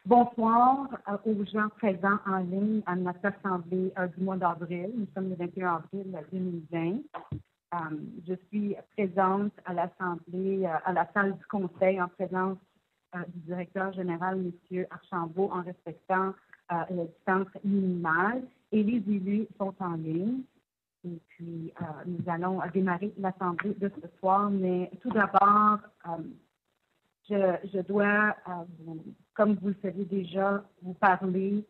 Bonsoir aux gens présents en ligne à notre assemblée du mois d'avril. Nous sommes le 21 avril 2020. Je suis présente à l'assemblée, à la salle du conseil en présence du directeur général, M. Archambault, en respectant la distance minimale. Et les élus sont en ligne. Et puis, nous allons démarrer l'assemblée de ce soir. Mais tout d'abord, je dois, comme vous le savez déjà, vous parler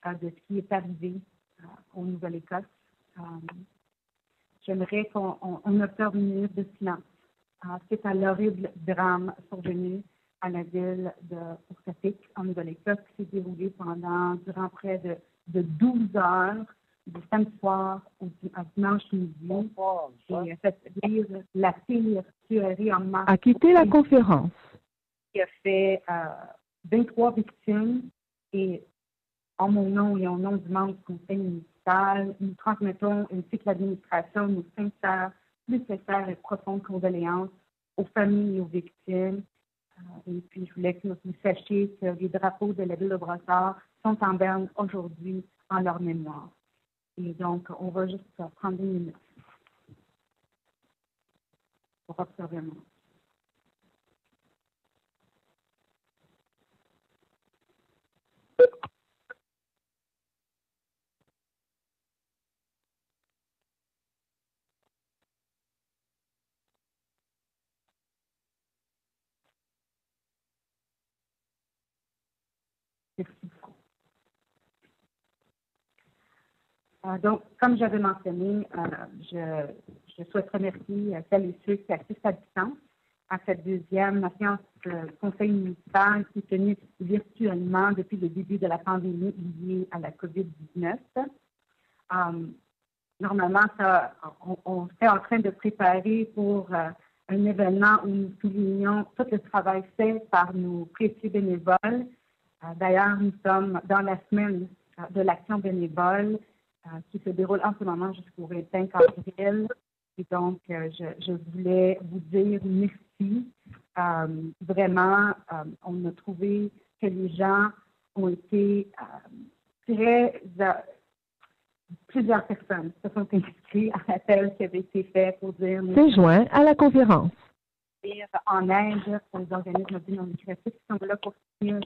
de ce qui est arrivé au Nouvelle-Écosse. J'aimerais qu'on observe une minute de silence suite à l'horrible drame survenu à la ville de Orsattic, en Nouvelle-Écosse, qui s'est déroulé durant près de 12 heures, du samedi soir au dimanche midi. Et fait lire la tuerie en masse. À quitter la conférence. Qui a fait 23 victimes et en mon nom et en nom du membre du conseil municipal, nous transmettons ainsi que l'administration nos sincères, nécessaires et profondes condoléances aux familles et aux victimes. Et puis, je voulais que vous sachiez que les drapeaux de la ville de Brossard sont en berne aujourd'hui en leur mémoire. Et donc, on va juste prendre une minute pour observer un moment. Donc, comme j'avais mentionné, je souhaite remercier celles et ceux qui assistent à distance à cette deuxième séance du conseil municipal qui est tenue virtuellement depuis le début de la pandémie liée à la COVID-19. Normalement, on est en train de préparer pour un événement où nous soulignons tout le travail fait par nos précieux bénévoles. D'ailleurs, nous sommes dans la semaine de l'action bénévole qui se déroule en ce moment jusqu'au 25 avril. Et donc, je voulais vous dire merci. Vraiment, on a trouvé que les gens ont été plusieurs personnes se sont inscrites à l'appel qui avait été fait pour dire... C'est joint à la conférence. En aide pour les organismes non lucratifs qui sont là pour soutenir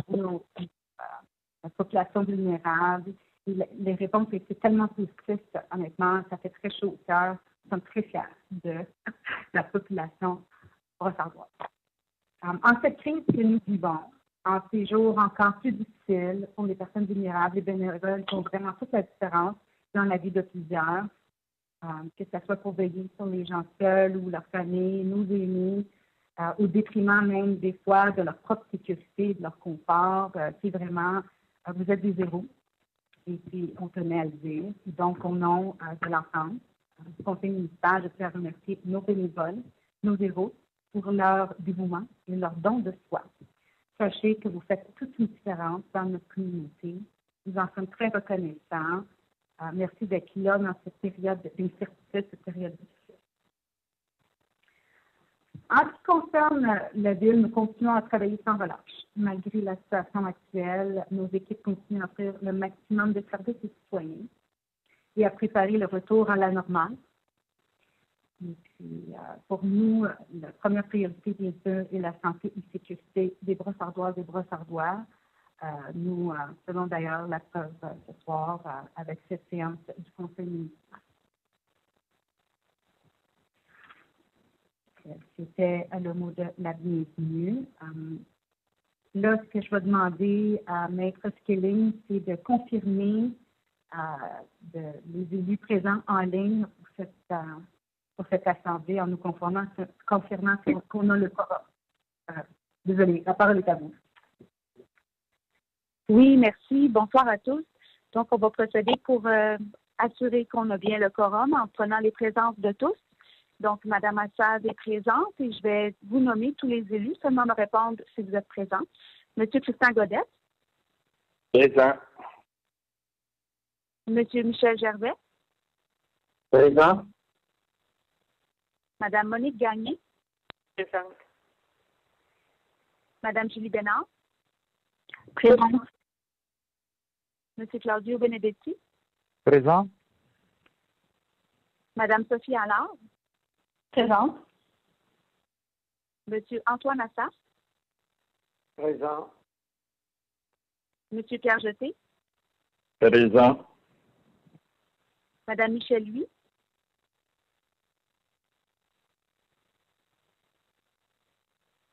la population vulnérable. Et les réponses étaient tellement positives, honnêtement, ça fait très chaud au cœur. Nous sommes très fiers de la population brossardoise. En cette crise que nous vivons, en ces jours encore plus difficiles pour les personnes vulnérables, les bénévoles font vraiment toute la différence dans la vie de plusieurs, que ce soit pour veiller sur les gens seuls ou leur famille, nos aînés, au détriment même des fois de leur propre sécurité, de leur confort, qui est vraiment, vous êtes des héros. Et puis, on tenait à le dire. Et donc, au nom de l'ensemble du conseil municipal, je tiens à remercier nos bénévoles, nos héros, pour leur dévouement et leur don de soi. Sachez que vous faites toute une différence dans notre communauté. Nous en sommes très reconnaissants. Merci d'être là dans cette période d'incertitude, cette période difficile. En ce qui concerne la ville, nous continuons à travailler sans relâche. Malgré la situation actuelle, nos équipes continuent à offrir le maximum de services aux citoyens et à préparer le retour à la normale. Et puis, pour nous, la première priorité, bien sûr, est la santé et la sécurité des brossardoises et brossardois. Nous faisons d'ailleurs la preuve ce soir avec cette séance du conseil municipal. C'était le mot de la bienvenue. Là, ce que je vais demander à Maître Skilling, c'est de confirmer les élus présents en ligne pour cette assemblée en nous confirmant qu'on a le quorum. Désolée, la parole est à vous. Oui, merci. Bonsoir à tous. Donc, on va procéder pour assurer qu'on a bien le quorum en prenant les présences de tous. Donc, Mme Assad est présente et je vais vous nommer tous les élus, seulement me répondre si vous êtes présent. M. Tristan Godette. Présent. M. Michel Gervais. Présent. Mme Monique Gagné. Présente. Mme Julie Bénard. Présente. Monsieur Claudio Benedetti. Présent. Madame Sophie Allard. Présente. Monsieur Antoine Assaf. Présent. Monsieur Pierre Jeté. Présent. Madame Michel Louis.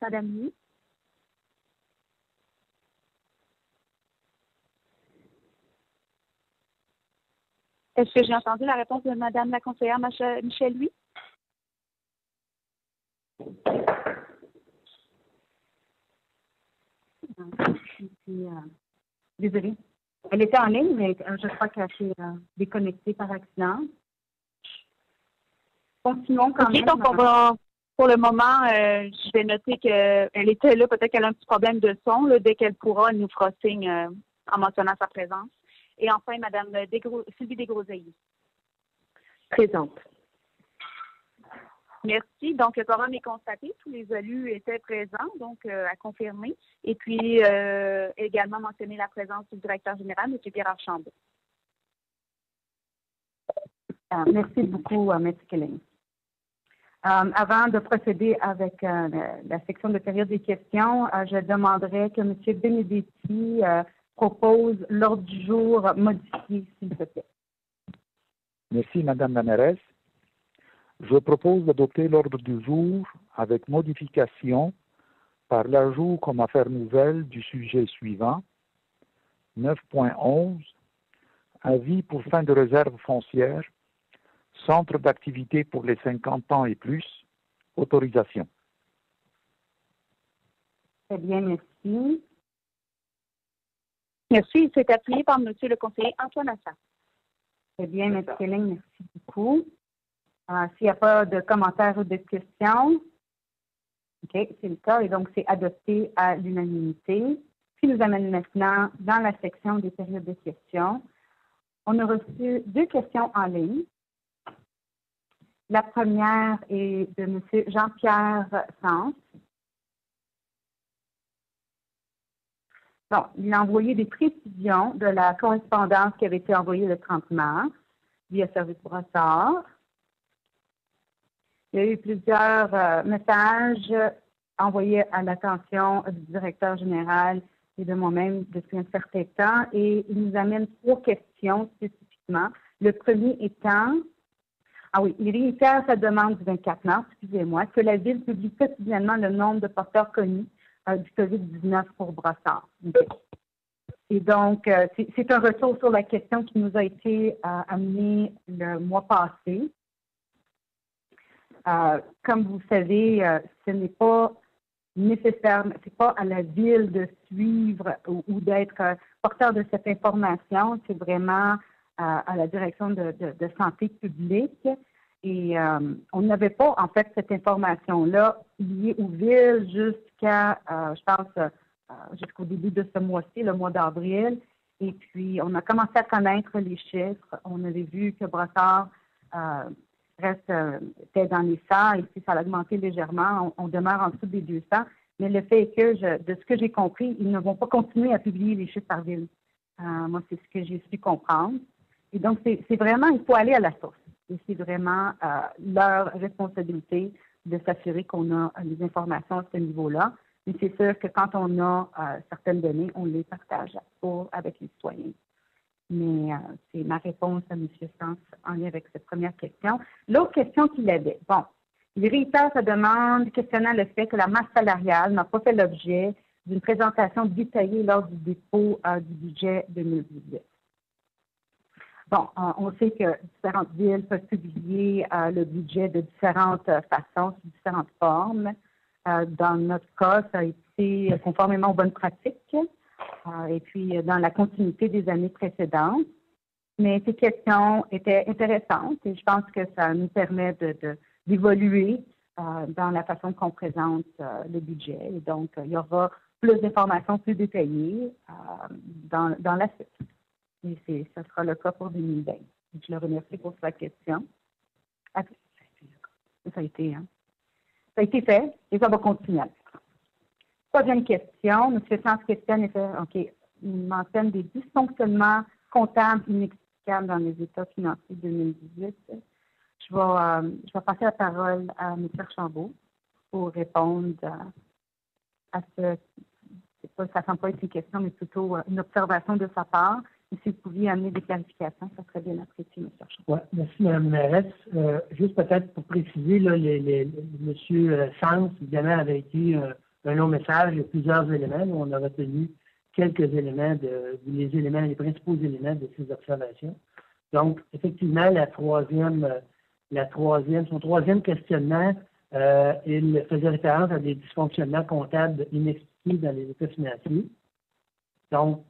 Madame Louis. Est-ce que j'ai entendu la réponse de Madame la conseillère Michel Louis? Désolée. Elle était en ligne, mais je crois qu'elle s'est déconnectée par accident. Continuons quand même. Donc, pour le moment, je vais noter qu'elle était là. Peut-être qu'elle a un petit problème de son. Là, dès qu'elle pourra, elle nous fera signe en mentionnant sa présence. Et enfin, Madame Sylvie Desgroseilliers. Présente. Merci. Donc, le quorum est constaté. Tous les élus étaient présents, donc à confirmer. Et puis, également mentionner la présence du directeur général, M. Pierre Archambault. Merci beaucoup, M. Killing. Avant de procéder avec la section de période des questions, je demanderais que M. Benedetti propose l'ordre du jour modifié, s'il vous plaît. Merci, Madame la mairesse. Je propose d'adopter l'ordre du jour avec modification par l'ajout comme affaire nouvelle du sujet suivant, 9.11, avis pour fin de réserve foncière, centre d'activité pour les 50 ans et plus, autorisation. Très bien, merci. Merci. C'est appuyé par M. le conseiller Antoine Assaf. Très bien, M. Killing, merci beaucoup. S'il n'y a pas de commentaires ou de questions, OK, c'est le cas, et donc c'est adopté à l'unanimité. Ce qui nous amène maintenant dans la section des périodes de questions. On a reçu 2 questions en ligne. La première est de M. Jean-Pierre Sens. Bon, il a envoyé des précisions de la correspondance qui avait été envoyée le 30 mars via Service Brossard. Il y a eu plusieurs messages envoyés à l'attention du directeur général et de moi-même depuis un certain temps, et il nous amène 3 questions spécifiquement. Le premier étant, il réitère sa demande du 24 mars, excusez-moi, que la Ville publie quotidiennement le nombre de porteurs connus du COVID-19 pour Brossard. Okay. Et donc, c'est un retour sur la question qui nous a été amenée le mois passé. Comme vous savez, ce n'est pas nécessaire, c'est pas à la Ville de suivre ou d'être porteur de cette information, c'est vraiment à la direction de santé publique. Et on n'avait pas, en fait, cette information-là liée aux villes jusqu'à, je pense, jusqu'au début de ce mois-ci, le mois d'avril. Et puis, on a commencé à connaître les chiffres. On avait vu que Brossard était dans les 100, et puis ça a augmenté légèrement. On demeure en dessous des 200. Mais le fait est que, de ce que j'ai compris, ils ne vont pas continuer à publier les chiffres par ville. Moi, c'est ce que j'ai su comprendre. Et donc, c'est vraiment, il faut aller à la source. Et c'est vraiment leur responsabilité de s'assurer qu'on a les informations à ce niveau-là. Mais c'est sûr que quand on a certaines données, on les partage avec les citoyens. Mais c'est ma réponse à M. Sens en lien avec cette première question. L'autre question qu'il avait, il réitère sa demande questionnant le fait que la masse salariale n'a pas fait l'objet d'une présentation détaillée lors du dépôt du budget 2018. On sait que différentes villes peuvent publier le budget de différentes façons, sous différentes formes. Dans notre cas, ça a été conformément aux bonnes pratiques et puis dans la continuité des années précédentes. Mais ces questions étaient intéressantes et je pense que ça nous permet d'évoluer dans la façon qu'on présente le budget. Et donc, il y aura plus d'informations plus détaillées dans la suite. Et ça sera le cas pour 2020. Je le remercie pour sa question. Ça a été fait et ça va continuer. Troisième question, M. Sans questionne, il mentionne des dysfonctionnements comptables inexplicables dans les états financiers 2018. Je vais passer la parole à M. Archambault pour répondre à ce. Ça ne semble pas être une question, mais plutôt une observation de sa part. Et si vous pouviez amener des clarifications, ça serait bien apprécié, M. Archambault. Oui, merci, Mme la mairesse. Juste peut-être pour préciser, là, M. Sans, évidemment, avait été un long message. Il y a plusieurs éléments. On a retenu quelques éléments, les principaux éléments de ces observations. Donc, effectivement, son troisième questionnement, il faisait référence à des dysfonctionnements comptables inexpliqués dans les états financiers. Donc,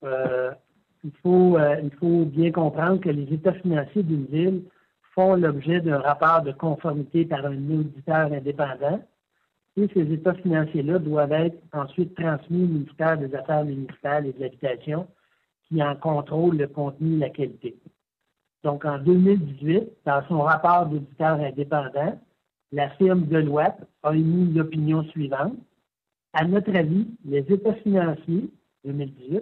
il faut bien comprendre que les états financiers d'une ville font l'objet d'un rapport de conformité par un auditeur indépendant. Et ces états financiers-là doivent être ensuite transmis au ministère des Affaires municipales et de l'Habitation, qui en contrôle le contenu et la qualité. Donc, en 2018, dans son rapport d'auditeur indépendant, la firme Deloitte a émis l'opinion suivante. À notre avis, les états financiers 2018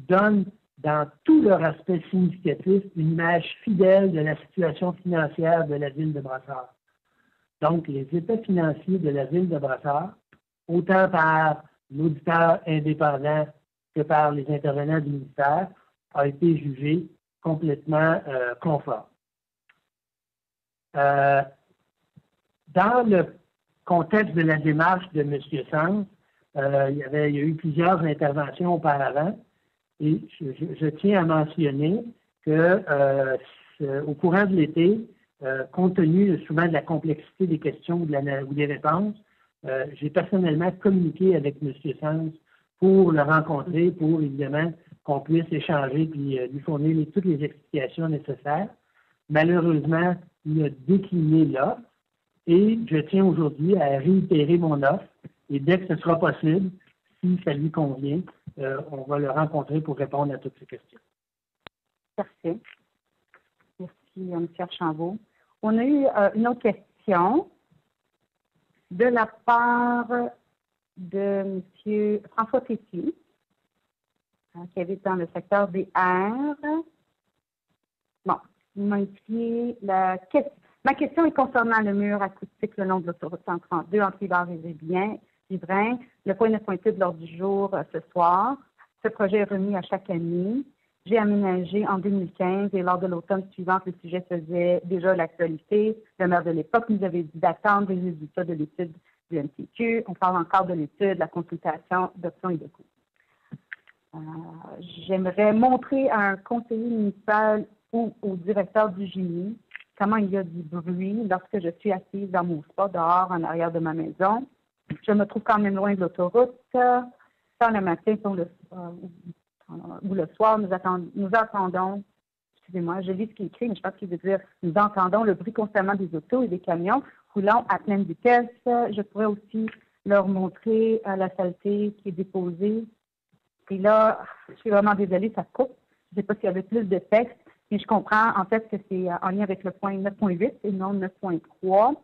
donnent dans tout leur aspect significatif une image fidèle de la situation financière de la ville de Brassard. Donc, les états financiers de la ville de Brassard, autant par l'auditeur indépendant que par les intervenants du ministère, ont été jugés complètement conformes. Dans le contexte de la démarche de M. Sans, il y a eu plusieurs interventions auparavant et je tiens à mentionner que au courant de l'été, compte tenu souvent de la complexité des questions ou des réponses, j'ai personnellement communiqué avec M. Sans pour le rencontrer, pour évidemment qu'on puisse échanger et lui fournir toutes les explications nécessaires. Malheureusement, il a décliné l'offre et je tiens aujourd'hui à réitérer mon offre et dès que ce sera possible, si ça lui convient, on va le rencontrer pour répondre à toutes ces questions. Parfait. Merci, M. Archambault. On a eu une autre question de la part de M. François Tessier, qui habite dans le secteur des R. Bon, il m'a indiqué la question. Ma question est concernant le mur acoustique le long de l'autoroute 132 entre Rivard et Riverain. Le point n'est pointé de l'ordre du jour ce soir. Ce projet est remis à chaque année. J'ai aménagé en 2015 et lors de l'automne suivante, le sujet faisait déjà l'actualité. Le maire de l'époque nous avait dit d'attendre les résultats de l'étude du MTQ. On parle encore de l'étude, la consultation d'options et de coûts. J'aimerais montrer à un conseiller municipal ou au directeur du génie comment il y a du bruit lorsque je suis assise dans mon spa dehors en arrière de ma maison. Je me trouve quand même loin de l'autoroute. Quand le matin ou le soir, nous attendons, excusez-moi, je lis ce qui est écrit, mais je pense qu'il veut dire nous entendons le bruit constamment des autos et des camions roulant à pleine vitesse. Je pourrais aussi leur montrer la saleté qui est déposée. Et là, je suis vraiment désolée, ça coupe. Je ne sais pas s'il y avait plus de texte, mais je comprends en fait que c'est en lien avec le point 9.8 et non 9.3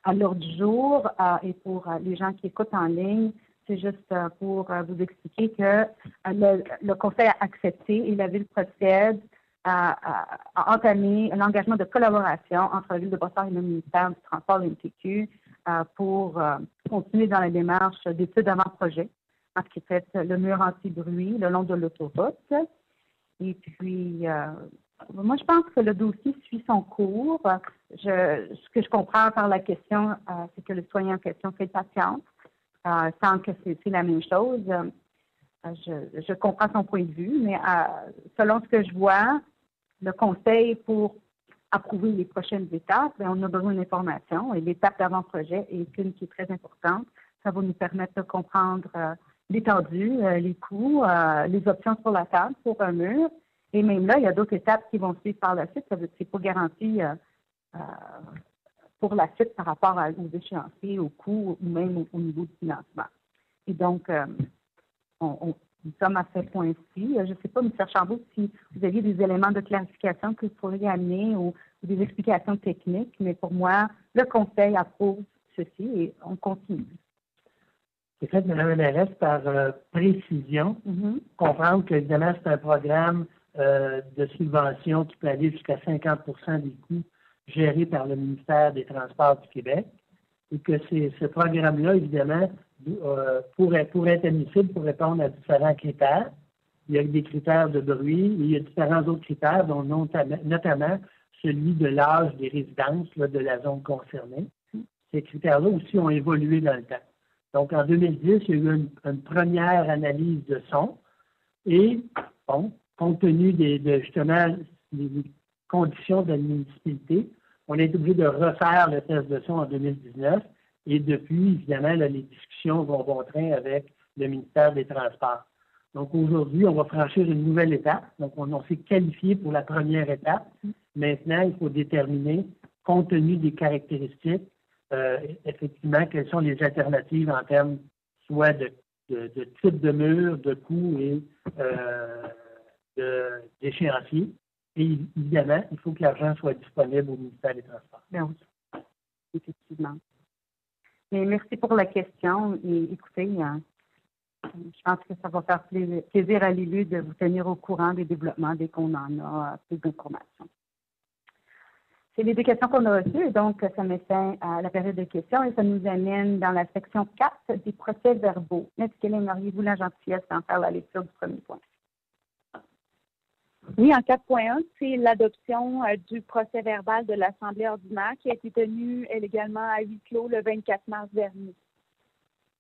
à l'ordre du jour. Et pour les gens qui écoutent en ligne, c'est juste pour vous expliquer que le Conseil a accepté et la Ville procède à entamer l'engagement de collaboration entre la Ville de Brassard et le ministère du Transport et MTQ pour continuer dans la démarche d'études avant-projet en ce qui fait le mur anti-bruit le long de l'autoroute. Et puis, moi, je pense que le dossier suit son cours. Ce que je comprends par la question, c'est que le citoyen en question fait patience, sans que c'est la même chose. Je comprends son point de vue, mais selon ce que je vois, le Conseil, pour approuver les prochaines étapes, on a besoin d'informations. Et l'étape d'avant-projet est une qui est très importante. Ça va nous permettre de comprendre l'étendue, les coûts, les options sur la table pour un mur. Et même là, il y a d'autres étapes qui vont suivre par la suite. Ça veut dire que ce n'est pas garanti pour la suite par rapport aux échéanciers, aux coûts ou même au niveau du financement. Et donc, nous sommes à ce point-ci. Je ne sais pas, M. Archambault, si vous aviez des éléments de clarification que vous pourriez amener ou des explications techniques, mais pour moi, le Conseil approuve ceci et on continue. C'est fait, Mme la mairesse, par précision. Comprendre qu'évidemment, c'est un programme de subvention qui peut aller jusqu'à 50% des coûts gérés par le ministère des Transports du Québec. Et que ce programme-là, évidemment, pour être admissible, pour répondre à différents critères. Il y a des critères de bruit, et il y a différents autres critères, dont notamment celui de l'âge des résidences là, de la zone concernée. Ces critères-là aussi ont évolué dans le temps. Donc, en 2010, il y a eu une première analyse de son et, bon, compte tenu justement des conditions de la municipalité, on est obligé de refaire le test de son en 2019 et depuis, évidemment, là, les discussions vont bon train avec le ministère des Transports. Donc, aujourd'hui, on va franchir une nouvelle étape. Donc, on s'est qualifié pour la première étape. Maintenant, il faut déterminer, compte tenu des caractéristiques, effectivement, quelles sont les alternatives en termes soit de type de mur, de coût et d'échéancier. Et évidemment, il faut que l'argent soit disponible au ministère des Transports. Bien oui, effectivement. Mais merci pour la question. Et écoutez, je pense que ça va faire plaisir à l'élu de vous tenir au courant des développements dès qu'on en a plus d'informations. C'est les deux questions qu'on a reçues, et donc ça met fin à la période de questions et ça nous amène dans la section 4 des procès-verbaux. Est-ce que auriez-vous la gentillesse d'en faire la lecture du premier point? Oui, en 4.1, c'est l'adoption du procès-verbal de l'Assemblée ordinaire qui a été tenue également à huis clos le 24 mars dernier.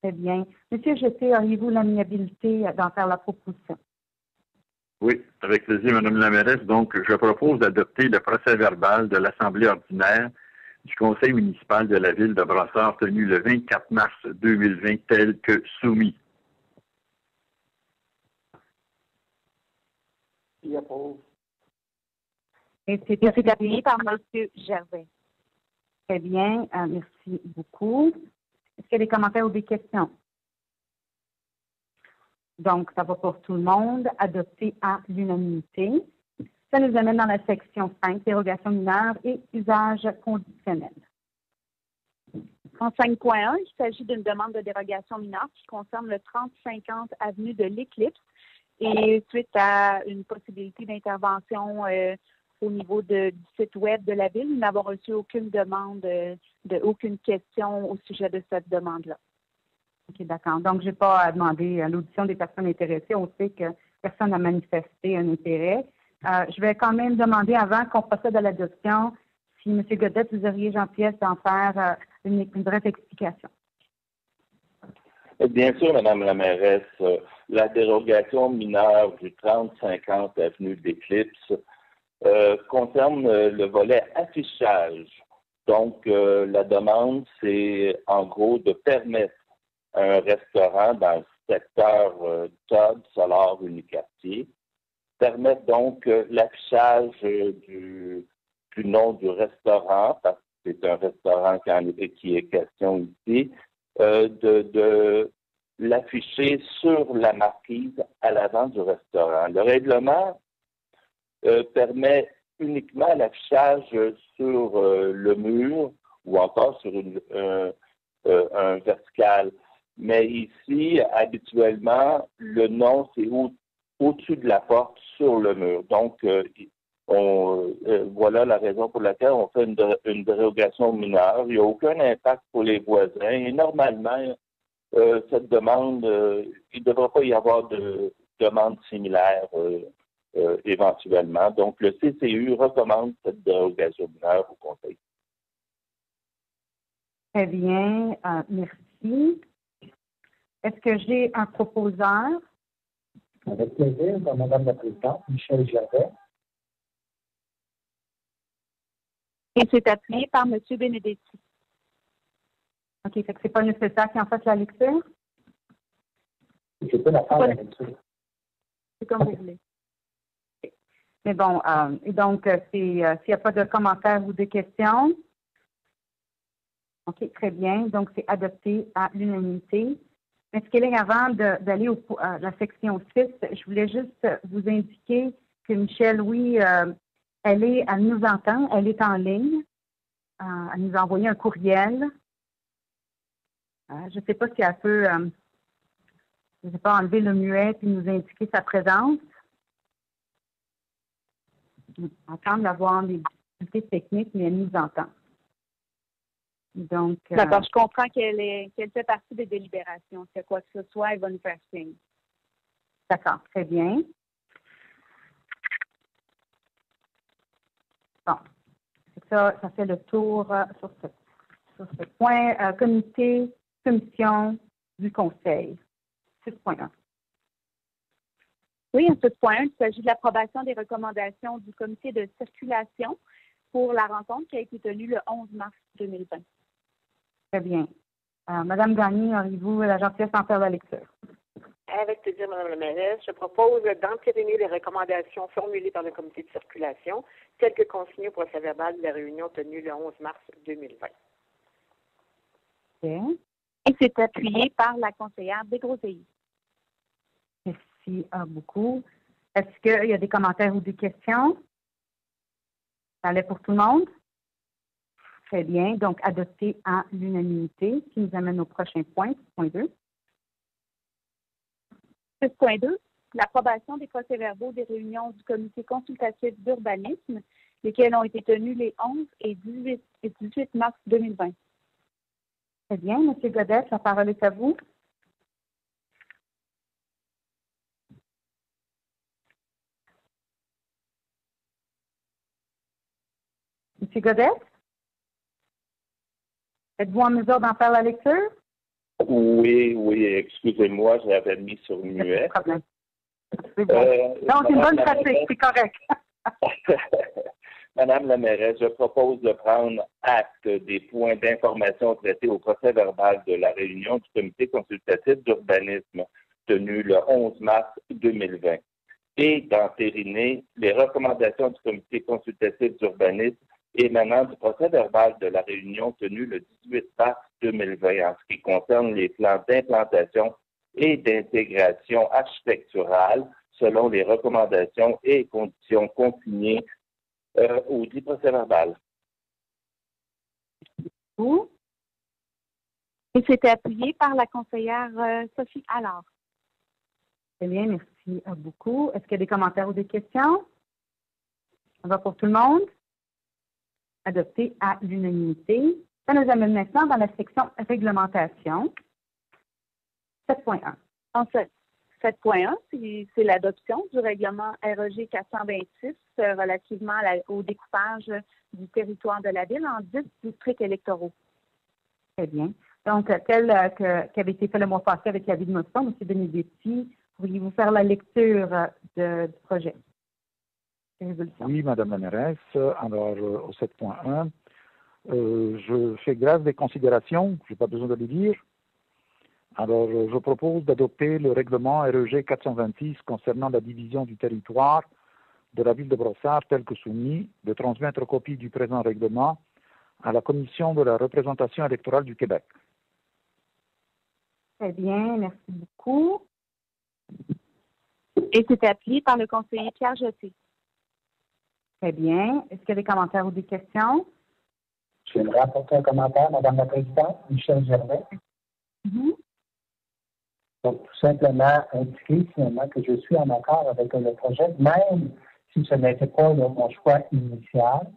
Très bien. Monsieur Jeté, auriez-vous l'amiabilité d'en faire la proposition? Oui, avec plaisir, Mme la mairesse. Donc, je propose d'adopter le procès-verbal de l'Assemblée ordinaire du Conseil municipal de la ville de Brossard tenu le 24 mars 2020 tel que soumis. Qui approuve? Et c'est appuyé par M. Gervais. Très bien, merci beaucoup. Est-ce qu'il y a des commentaires ou des questions? Donc, ça va pour tout le monde, adopté à l'unanimité. Ça nous amène dans la section 5, dérogation mineure et usage conditionnel. En 5.1, il s'agit d'une demande de dérogation mineure qui concerne le 3050 avenue de l'Éclipse et suite à une possibilité d'intervention au niveau du site web de la ville, nous n'avons reçu aucune demande, aucune question au sujet de cette demande-là. OK, d'accord. Donc, je n'ai pas à demander à l'audition des personnes intéressées. On sait que personne n'a manifesté un intérêt. Je vais quand même demander, avant qu'on procède à l'adoption, si M. Godette, vous auriez gentillesse d'en faire une brève explication. Bien sûr, Mme la mairesse, la dérogation mineure du 3050 avenue d'Éclipse concerne le volet affichage. Donc, la demande, c'est en gros de permettre un restaurant dans le secteur Todd, Solar, Uniquartier, permettre donc l'affichage du nom du restaurant, parce que c'est un restaurant qui est question ici, de l'afficher sur la marquise à l'avant du restaurant. Le règlement permet uniquement l'affichage sur le mur ou encore sur un vertical. Mais ici, habituellement, le nom, c'est au-dessus de la porte sur le mur. Donc, voilà la raison pour laquelle on fait une dérogation mineure. Il n'y a aucun impact pour les voisins. Et normalement, cette demande, il ne devrait pas y avoir de demande similaire éventuellement. Donc, le CCU recommande cette dérogation mineure au Conseil. Très bien, merci. Est-ce que j'ai un proposeur? Avec plaisir, Mme la Présidente, Michel Gervais. Et c'est appuyé par M. Benedetti. OK, fait que c'est pas nécessaire qu'il en fasse la lecture? Je peux la faire la lecture. C'est comme vous voulez. Mais bon, et donc, s'il n'y a pas de commentaires ou de questions, OK, très bien. Donc, c'est adopté à l'unanimité. Mais avant d'aller à la section 6, je voulais juste vous indiquer que Michel, oui, elle nous entend, elle est en ligne. Elle nous a envoyé un courriel. Je ne sais pas si elle peut Je ne sais pas, enlever le muet puis nous indiquer sa présence. On semble avoir des difficultés techniques, mais elle nous entend. Donc, D'accord, je comprends qu'elle fait partie des délibérations. C'est quoi que ce soit, elle va nous faire signe. D'accord, très bien. Bon, ça fait le tour sur ce point. Commission du Conseil. 6.1. Oui, en 6.1, il s'agit de l'approbation des recommandations du comité de circulation pour la rencontre qui a été tenue le 11 mars 2020. Très bien. Madame Gagné, auriez-vous la gentillesse d'en faire la lecture? Avec plaisir, Mme la mairesse, je propose d'entériner les recommandations formulées par le comité de circulation, telles que consignées au procès-verbal de la réunion tenue le 11 mars 2020. Okay. Et c'est appuyé par la conseillère Desgroseilliers. Merci beaucoup. Est-ce qu'il y a des commentaires ou des questions? Ça allait pour tout le monde? Très bien. Donc, adopté à l'unanimité, qui nous amène au prochain point, point 2. 6.2, l'approbation des procès-verbaux des réunions du comité consultatif d'urbanisme, lesquelles ont été tenues les 11 et 18 mars 2020. Très bien. M. Godette, la parole est à vous. M. Godette? Êtes-vous en mesure d'en faire la lecture? Oui, excusez-moi, je l'avais mis sur muet. Pas de problème. C'est bon. Non, c'est une bonne pratique, c'est correct. Madame la mairesse, je propose de prendre acte des points d'information traités au procès-verbal de la réunion du comité consultatif d'urbanisme tenue le 11 mars 2020 et d'entériner les recommandations du comité consultatif d'urbanisme émanant du procès-verbal de la réunion tenue le 18 mars 2020 en ce qui concerne les plans d'implantation et d'intégration architecturale selon les recommandations et conditions consignées au dit procès-verbal. Et c'était appuyé par la conseillère Sophie Allard. Très bien, merci beaucoup. Est-ce qu'il y a des commentaires ou des questions? Ça va pour tout le monde? Adopté à l'unanimité. Ça nous amène maintenant dans la section réglementation. 7.1. En fait, 7.1, c'est l'adoption du règlement REG 426 relativement au découpage du territoire de la ville en 10 districts électoraux. Très bien. Donc, tel qui avait été fait le mois passé avec l'avis de motion, M. Benedetti, pourriez-vous faire la lecture du projet de résolution? Oui, Madame la mairesse. Alors, au 7.1, je fais grâce des considérations, je n'ai pas besoin de les dire. Alors, je propose d'adopter le règlement REG 426 concernant la division du territoire de la ville de Brossard tel que soumis, de transmettre copie du présent règlement à la Commission de la représentation électorale du Québec. Très bien, merci beaucoup. Et c'est appuyé par le conseiller Pierre Jeté. Très bien. Est-ce qu'il y a des commentaires ou des questions? J'aimerais apporter un commentaire, Madame la Présidente, Michel Gervais. Donc, tout simplement indiquer finalement que je suis en accord avec le projet, même si ce n'était pas mon choix initial.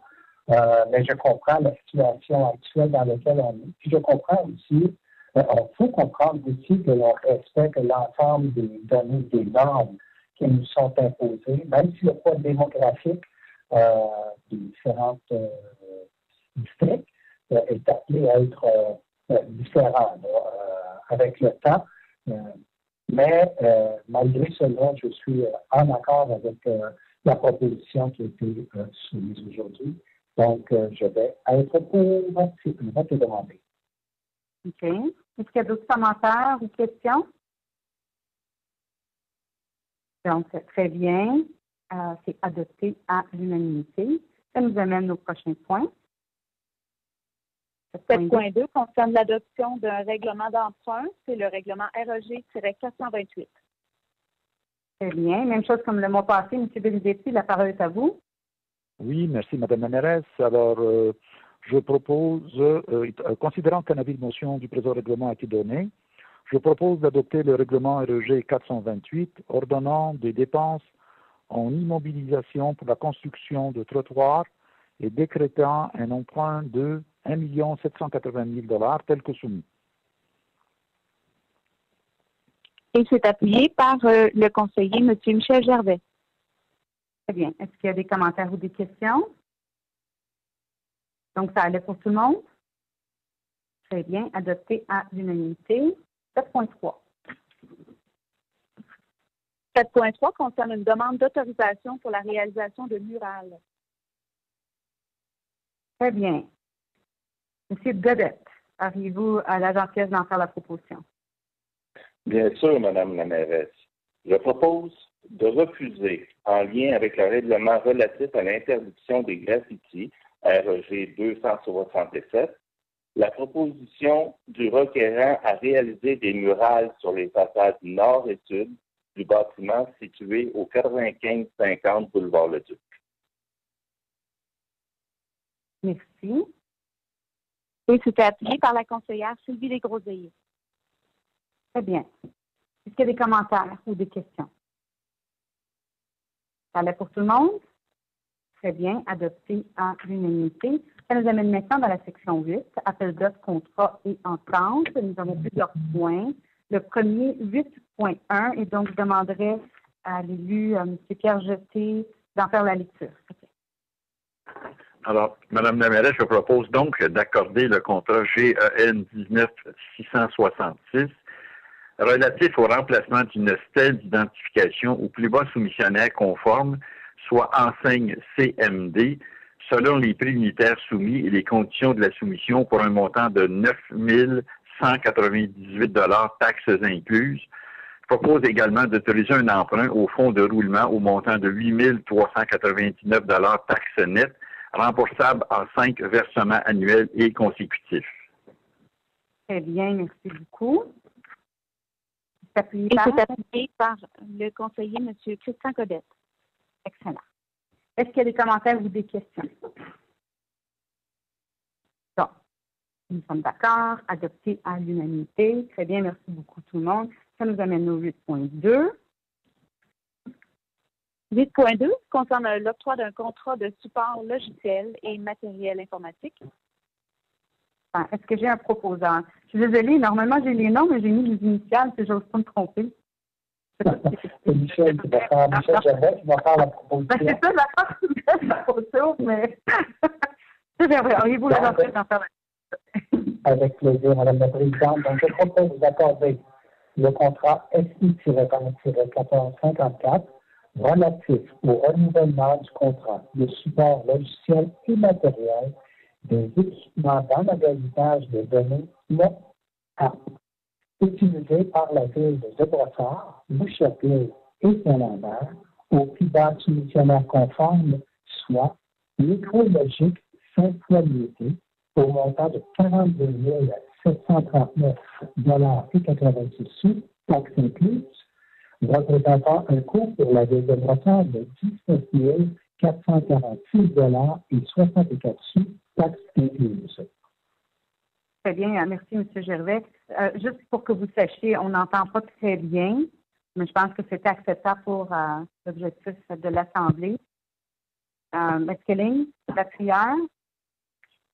Mais je comprends la situation actuelle dans laquelle on est. Puis je comprends aussi, il faut comprendre aussi que l'on respecte l'ensemble des données, des normes qui nous sont imposées, même si le poids démographique des différents districts est appelé à être différent avec le temps. Mais malgré cela, je suis en accord avec la proposition qui a été soumise aujourd'hui. Donc, je vais être pour si le vote est demandé. OK. Est-ce qu'il y a d'autres commentaires ou questions? Donc, très bien. C'est adopté à l'unanimité. Ça nous amène au prochain point. 7.2 concerne l'adoption d'un règlement d'emprunt. C'est le règlement REG-428. Très bien. Même chose comme le mois passé. M. Benedetti, la parole est à vous. Oui, merci, Madame la mairesse. Alors, je propose, considérant qu'un avis de motion du présent règlement a été donné, Je propose d'adopter le règlement REG 428 ordonnant des dépenses en immobilisation pour la construction de trottoirs et décrétant un emprunt de 1 780 000 tel que soumis. Et c'est appuyé par le conseiller, M. Michel Gervais. Très bien. Est-ce qu'il y a des commentaires ou des questions? Donc, ça allait pour tout le monde? Très bien. Adopté à l'unanimité. 7.3. 7.3 concerne une demande d'autorisation pour la réalisation de murales. Très bien. Monsieur Godette, arrivez-vous à la gentillesse d'en faire la proposition? Bien sûr, Madame la mairesse. Je propose de refuser, en lien avec le règlement relatif à l'interdiction des graffitis, REG 267, la proposition du requérant à réaliser des murales sur les façades nord et sud du bâtiment situé au 95-50 boulevard Leduc. Merci. Et c'était appuyé par la conseillère Sylvie Desgroseilliers. Très bien. Est-ce qu'il y a des commentaires ou des questions? Ça allait pour tout le monde? Très bien. Adopté à l'unanimité. Ça nous amène maintenant dans la section 8, appel d'offres, contrat et entente. Nous avons plusieurs points. Le premier, 8.1, et donc je demanderai à l'élu, M. Pierre Jeté, d'en faire la lecture. Alors, Madame la mairesse, je propose donc d'accorder le contrat GEN 19666 relatif au remplacement d'une stèle d'identification au plus bas soumissionnaire conforme, soit enseigne CMD, selon les prix unitaires soumis et les conditions de la soumission pour un montant de 9 198 taxes incluses. Je propose également d'autoriser un emprunt au fonds de roulement au montant de 8 399 taxes nettes, remboursable en 5 versements annuels et consécutifs. Très bien, merci beaucoup. C'est appuyé par le conseiller, M. Christian Godette. Excellent. Est-ce qu'il y a des commentaires ou des questions? Donc, nous sommes d'accord, adopté à l'unanimité. Très bien, merci beaucoup tout le monde. Ça nous amène au 8.2. 8.2 concerne l'octroi d'un contrat de support logiciel et matériel informatique. Est-ce que j'ai un proposant? Je suis désolée, normalement j'ai les noms, mais j'ai mis les initiales, si j'ose pas me tromper. C'est Michel qui va faire, Michel Gervais qui va faire la proposition. C'est ça, d'accord, la photo, mais c'est vrai, auriez-vous la gentillesse d'en faire la... Avec plaisir, Madame la Présidente. Donc, je propose d'accorder le contrat SI-1-1454 relatif au renouvellement du contrat de support logiciel et matériel des équipements d'emmagasinage de données non aptes utilisés par la ville de Brossard, Boucherville et Saint-Lambert au plus bas soumissionnaire conforme, soit Micrologique 5 fois l'unité au montant de 42 739,86 sous, taxes incluses, représentant un coût pour la ville de Brossard de 19 446,64 sous, taxes incluses. Très bien, merci M. Gervais. Juste pour que vous sachiez, on n'entend pas très bien, mais je pense que c'est acceptable pour l'objectif de l'Assemblée. Mescaline, la prière?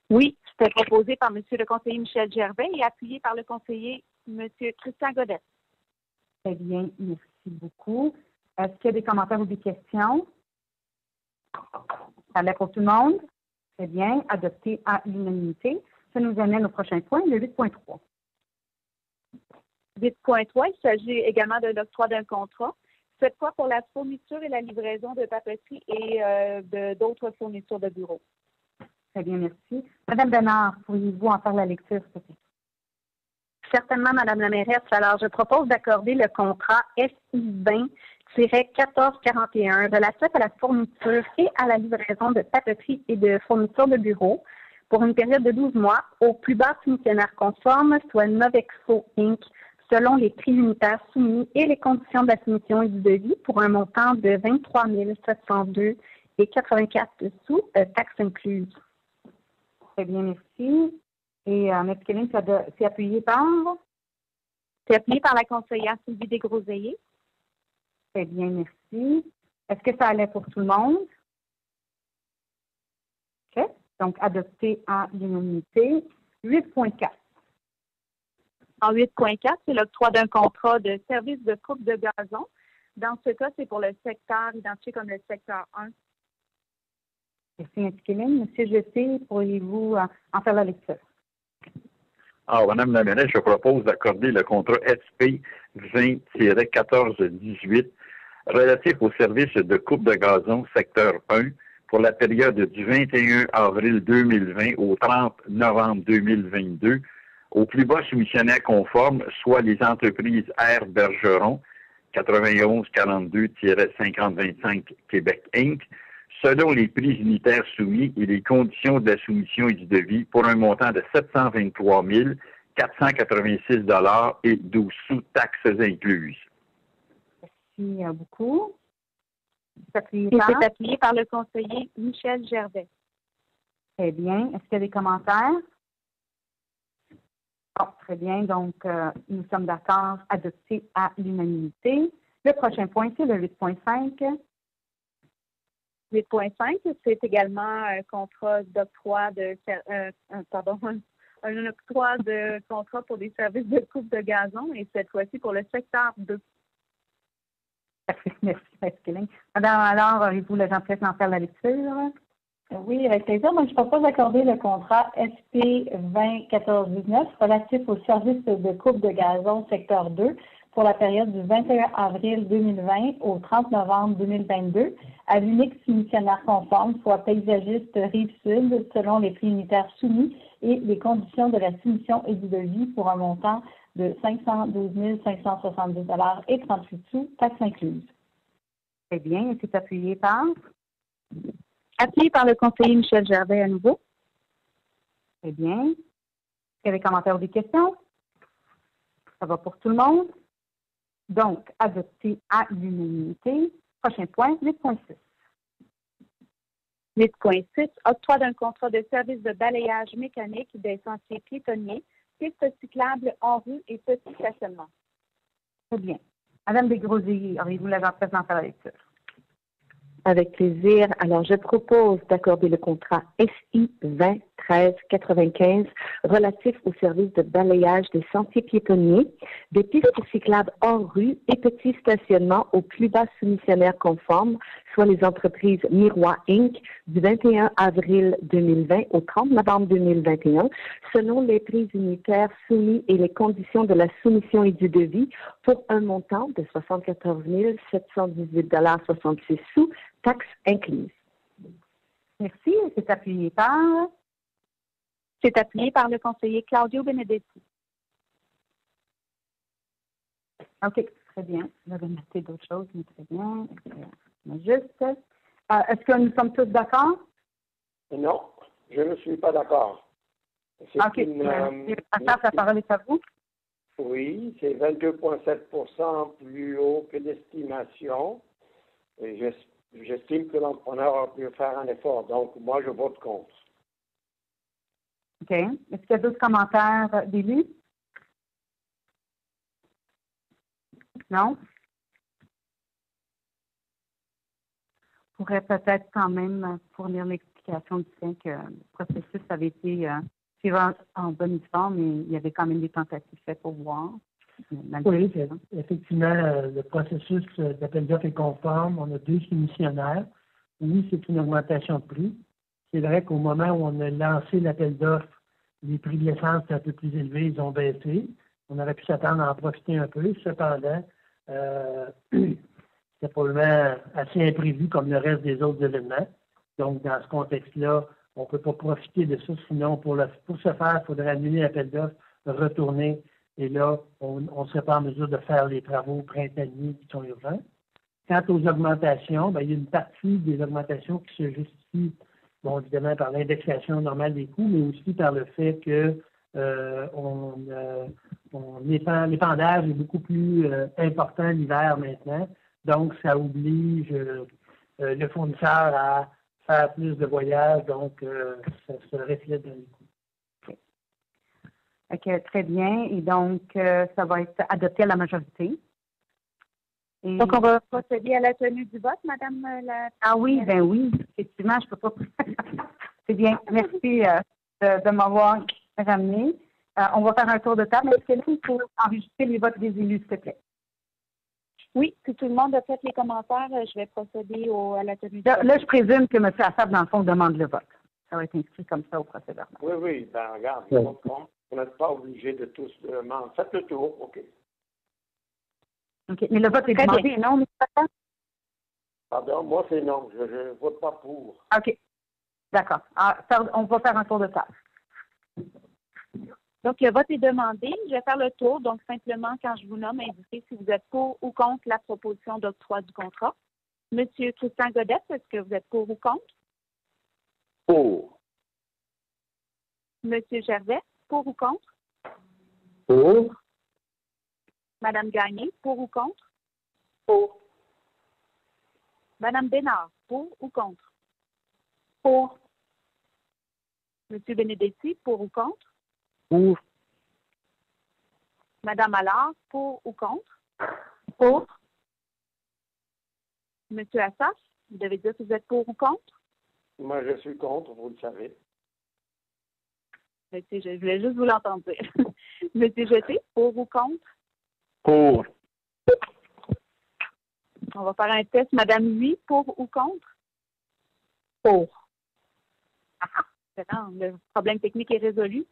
Oui, c'était proposé par M. le conseiller Michel Gervais et appuyé par le conseiller M. Christian Godette. Très bien, merci beaucoup. Est-ce qu'il y a des commentaires ou des questions? Ça l'est pour tout le monde? Très bien, adopté à l'unanimité. Ça nous amène au prochain point, le 8.3. 8.3, il s'agit également de l'octroi d'un contrat, cette fois pour la fourniture et la livraison de papeterie et d'autres fournitures de bureau. Très bien, merci. Madame Benard, pourriez-vous en faire la lecture, s'il vous plaît? Certainement, Madame la mairesse. Alors, je propose d'accorder le contrat SI20-1441 relatif à la fourniture et à la livraison de papeterie et de fournitures de bureau pour une période de 12 mois au plus bas soumissionnaire conforme, soit Novexo Inc., selon les prix unitaires soumis et les conditions de la soumission et du devis pour un montant de 23 702,84 sous, taxes incluses. Très bien, merci. Et Mme Kelly, c'est appuyé par? C'est appuyé par la conseillère Sylvie Desgroseilliers. Très bien, merci. Est-ce que ça allait pour tout le monde? OK. Donc, adopté à l'unanimité. 8.4. En 8.4, c'est l'octroi d'un contrat de service de coupe de gazon. Dans ce cas, c'est pour le secteur identifié comme le secteur 1. Merci, M. Killing. Monsieur Jeté, pourriez-vous en faire la lecture? Alors, Madame la mairesse, je propose d'accorder le contrat SP 20-1418 relatif au service de coupe de gazon secteur 1 pour la période du 21 avril 2020 au 30 novembre 2022 au plus bas soumissionnaire conforme, soit les entreprises R. Bergeron 9142-5025 Québec Inc., selon les prix unitaires soumis et les conditions de la soumission et du devis pour un montant de 723 486 et 12 sous taxes incluses. Merci beaucoup. C'est appuyé par le conseiller Michel Gervais. Très bien. Est-ce qu'il y a des commentaires? Bon, très bien. Donc, nous sommes d'accord, adopté à l'unanimité. Le prochain point, c'est le 8.5. 8.5, c'est également un contrat d'octroi de un octroi de contrat pour des services de coupe de gazon et cette fois-ci pour le secteur 2. Merci, Mme Killing. Madame, alors, aurez-vous la gentillesse d'en faire la lecture? Oui, avec plaisir. Donc, je propose d'accorder le contrat SP 20-14-19 relatif au service de coupe de gazon secteur 2 pour la période du 21 avril 2020 au 30 novembre 2022 à l'unique soumissionnaire conforme, soit paysagiste Rive-Sud, selon les prix unitaires soumis et les conditions de la soumission et du devis pour un montant de 512 570 et 38 sous, taxes incluses. Très bien. Et c'est appuyé par? Appuyé par le conseiller Michel Gervais à nouveau. Très bien. Est-ce qu'il y a des commentaires ou des questions? Ça va pour tout le monde. Donc, adopté à l'unanimité. Prochain point, 8.6. 8.6, octroi d'un contrat de service de balayage mécanique des sentiers piétonniers, pistes cyclables en rue et petits stationnements. Très bien. Madame Desgroseilliers, auriez-vous la gentillesse d'en faire la lecture? Avec plaisir. Alors, je propose d'accorder le contrat SI 20-13-95 relatif au service de balayage des sentiers piétonniers, des pistes cyclables hors rue et petits stationnements au plus bas soumissionnaire conforme, soit les entreprises Miroir Inc., du 21 avril 2020 au 30 novembre 2021, selon les prix unitaires soumis et les conditions de la soumission et du devis pour un montant de 74 718,66 sous, taxes incluses. Merci. C'est appuyé par? C'est appuyé par le conseiller Claudio Benedetti. OK, très bien. On avait noté d'autres choses, mais très bien. Juste. Est-ce que nous sommes tous d'accord? Non, je ne suis pas d'accord. OK. La parole est à vous. Oui, c'est 22,7 % plus haut que l'estimation. Et j'estime que l'entrepreneur a pu faire un effort. Donc, moi, je vote contre. OK. Est-ce qu'il y a d'autres commentaires d'élus? Non? Je pourrais peut-être quand même fournir l'explication du fait que le processus avait été suivi en bonne forme, mais il y avait quand même des tentatives faites pour voir. Oui, effectivement, le processus d'appel d'offres est conforme. On a 2 soumissionnaires. Oui, c'est une augmentation de prix. C'est vrai qu'au moment où on a lancé l'appel d'offres, les prix de l'essence étaient un peu plus élevés, ils ont baissé. On aurait pu s'attendre à en profiter un peu. Cependant, c'est probablement assez imprévu comme le reste des autres événements. Donc, dans ce contexte-là, on ne peut pas profiter de ça. Sinon, pour ce faire, il faudrait annuler l'appel d'offres, retourner. Et là, on ne serait pas en mesure de faire les travaux printaniers qui sont urgents. Quant aux augmentations, il y a une partie des augmentations qui se justifient, bon, évidemment, par l'indexation normale des coûts, mais aussi par le fait que l'épandage est beaucoup plus important l'hiver maintenant. Donc, ça oblige le fournisseur à faire plus de voyages, donc ça se reflète dans les coûts. Très bien. Et donc, ça va être adopté à la majorité. Et... Donc, on va procéder à la tenue du vote, Madame la... Ah oui, ben oui. Effectivement, je ne peux pas... C'est bien. Merci de m'avoir ramené. On va faire un tour de table. Est-ce que là, il faut enregistrer les votes des élus, s'il te plaît? Oui, si tout le monde a fait les commentaires, je vais procéder à la tenue du vote. Là, je présume que M. Assad, dans le fond, demande le vote. Ça va être inscrit comme ça au procès-verbal. Oui, ben regarde, vous n'êtes pas obligé de tous demander. Faites le tour, OK. OK. Mais le vote est demandé, non, M. Assad? Pardon, moi, c'est non. Je ne vote pas pour. OK. D'accord. On va faire un tour de table. Donc, le vote est demandé. Je vais faire le tour. Donc, simplement, quand je vous nomme, indiquez si vous êtes pour ou contre la proposition d'octroi du contrat. Monsieur Christian Godette, est-ce que vous êtes pour ou contre? Pour. Monsieur Gervais, pour ou contre? Pour. Madame Gagné, pour ou contre? Pour. Madame Bénard, pour ou contre? Pour. Monsieur Benedetti, pour ou contre? Pour. Madame Allard, pour ou contre? Pour. Monsieur Assaf, vous devez dire si vous êtes pour ou contre? Moi, je suis contre, vous le savez. Monsieur, je voulais juste vous l'entendre dire. Monsieur Jeté, pour ou contre? Pour. On va faire un test. Madame Huy, pour ou contre? Pour. Excellent. Le problème technique est résolu.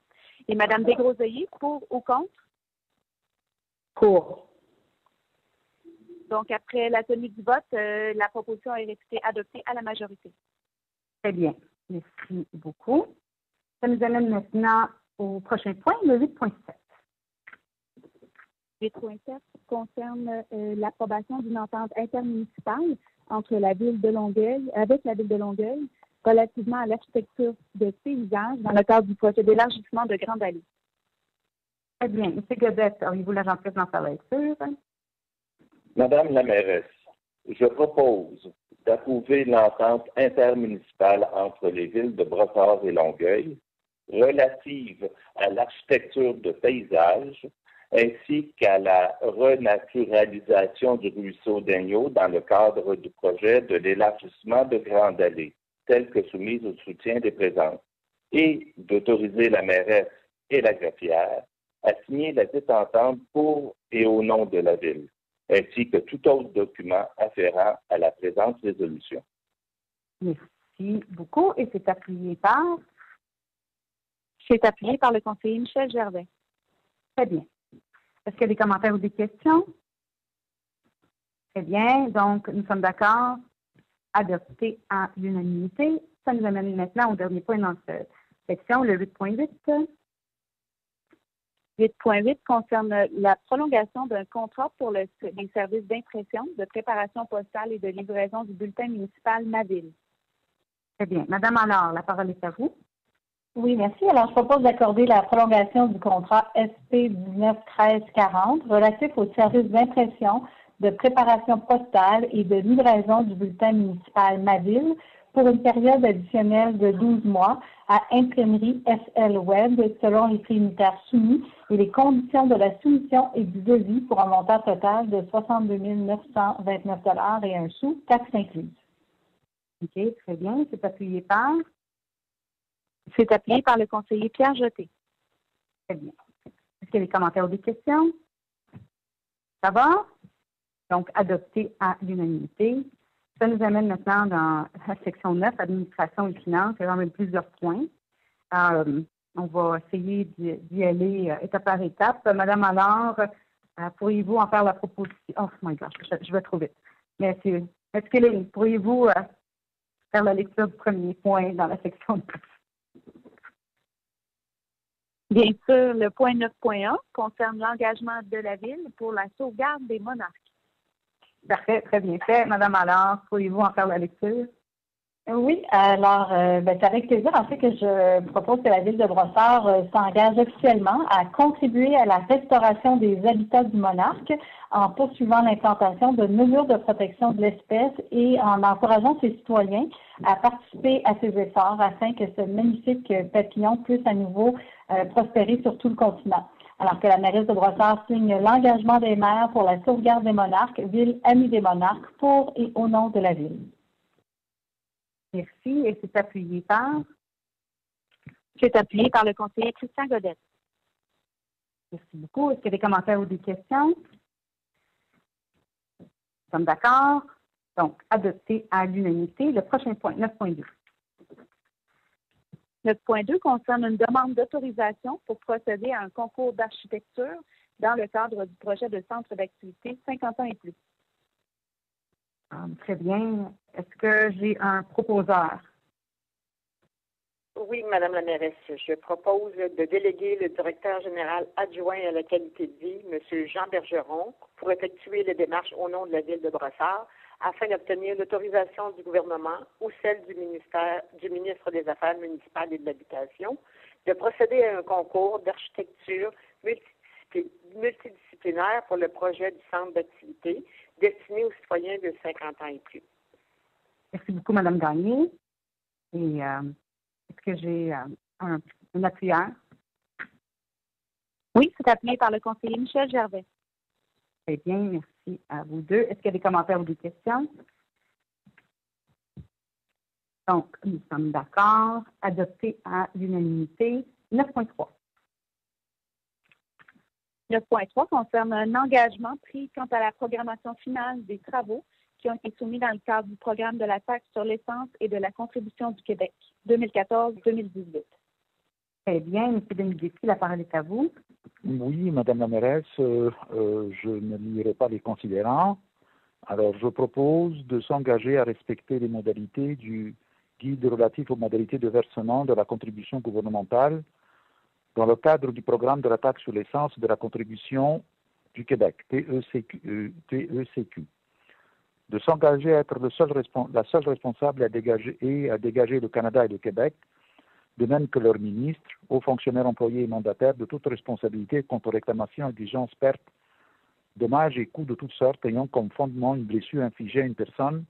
Et Madame Desgroseilliers, pour ou contre? Pour. Donc, après la tenue du vote, la proposition est réputée adoptée à la majorité. Très bien. Merci beaucoup. Ça nous amène maintenant au prochain point, le 8.7. 8.7 concerne l'approbation d'une entente intermunicipale entre la Ville de Longueuil, avec la Ville de Longueuil, relativement à l'architecture de paysage dans le cadre du projet d'élargissement de Grande Allée. Très bien. M. Godette, auriez-vous la gentillesse d'en faire lecture? Madame la mairesse, je propose d'approuver l'entente intermunicipale entre les villes de Brossard et Longueuil relative à l'architecture de paysage ainsi qu'à la renaturalisation du ruisseau d'Aignaux dans le cadre du projet de l'élargissement de Grande Allée, tel que soumise au soutien des présentes, et d'autoriser la mairesse et la greffière à signer la dite entente pour et au nom de la Ville, ainsi que tout autre document afférent à la présente résolution. Merci beaucoup. Et c'est appuyé par? C'est appuyé par le conseiller Michel Gervais. Très bien. Est-ce qu'il y a des commentaires ou des questions? Très bien. Donc, nous sommes d'accord. Adopté à l'unanimité. Ça nous amène maintenant au dernier point dans cette section, le 8.8. 8.8 concerne la prolongation d'un contrat pour les services d'impression, de préparation postale et de livraison du bulletin municipal Ma Ville. Très bien. Madame Allard, la parole est à vous. Oui, merci. Alors, je propose d'accorder la prolongation du contrat SP 191340 relatif aux services d'impression, de préparation postale et de livraison du bulletin municipal Ma Ville pour une période additionnelle de 12 mois à Imprimerie SL Web selon les prix unitaires soumis et les conditions de la soumission et du devis pour un montant total de 62 929 $ et un sou, taxes incluses. OK, très bien. C'est appuyé par? C'est appuyé par le conseiller Pierre Jeté. Très bien. Est-ce qu'il y a des commentaires ou des questions? Ça va? Donc, adopté à l'unanimité. Ça nous amène maintenant dans la section 9, administration et finances. Il y a quand même plusieurs points. On va essayer d'y aller étape par étape. Madame Allard, pourriez-vous en faire la proposition? Oh my gosh, je vais trop vite. Mais est-ce que pourriez-vous faire la lecture du premier point dans la section 9? Bien sûr, le point 9.1 concerne l'engagement de la Ville pour la sauvegarde des monarques. Parfait, très bien fait. Madame Allard, pourriez-vous en faire la lecture? Oui, alors, c'est avec plaisir, en fait, que je propose que la Ville de Brossard s'engage officiellement à contribuer à la restauration des habitats du monarque en poursuivant l'implantation de mesures de protection de l'espèce et en encourageant ses citoyens à participer à ces efforts afin que ce magnifique papillon puisse à nouveau prospérer sur tout le continent. Alors que la mairesse de Brossard signe l'engagement des maires pour la sauvegarde des monarques, ville amie des monarques, pour et au nom de la Ville. Merci. Et c'est appuyé par? C'est appuyé par le conseiller Christian Godette. Merci beaucoup. Est-ce qu'il y a des commentaires ou des questions? Nous sommes d'accord. Donc, adopté à l'unanimité. Le prochain point, 9.2. 9.2 concerne une demande d'autorisation pour procéder à un concours d'architecture dans le cadre du projet de centre d'activité 50 ans et plus. Très bien. Est-ce que j'ai un proposeur? Oui, Madame la mairesse, je propose de déléguer le directeur général adjoint à la qualité de vie, M. Jean Bergeron, pour effectuer les démarches au nom de la Ville de Brossard afin d'obtenir l'autorisation du gouvernement ou celle du ministre des Affaires municipales et de l'Habitation de procéder à un concours d'architecture multidisciplinaire pour le projet du centre d'activité destiné aux citoyens de 50 ans et plus. Merci beaucoup, Mme Gagné. Et est-ce que j'ai un appuyeur? Oui, c'est appuyé par le conseiller Michel Gervais. Très bien, merci à vous deux. Est-ce qu'il y a des commentaires ou des questions? Donc, nous sommes d'accord. Adopté à l'unanimité. 9.3. 9.3 concerne un engagement pris quant à la programmation finale des travaux qui ont été soumis dans le cadre du programme de la taxe sur l'essence et de la contribution du Québec 2014-2018. Très bien. M. Benedicti, la parole est à vous. Oui, Madame la mairesse, je ne lirai pas les considérants. Alors, je propose de s'engager à respecter les modalités du guide relatif aux modalités de versement de la contribution gouvernementale dans le cadre du programme de la taxe sur l'essence et de la contribution du Québec, TECQ. De s'engager à être la seule responsable à dégager le Canada et le Québec, de même que leurs ministres, aux fonctionnaires employés et mandataires de toute responsabilité quant aux réclamations, exigences, pertes, dommages et coûts de toutes sortes ayant comme fondement une blessure infligée à une personne,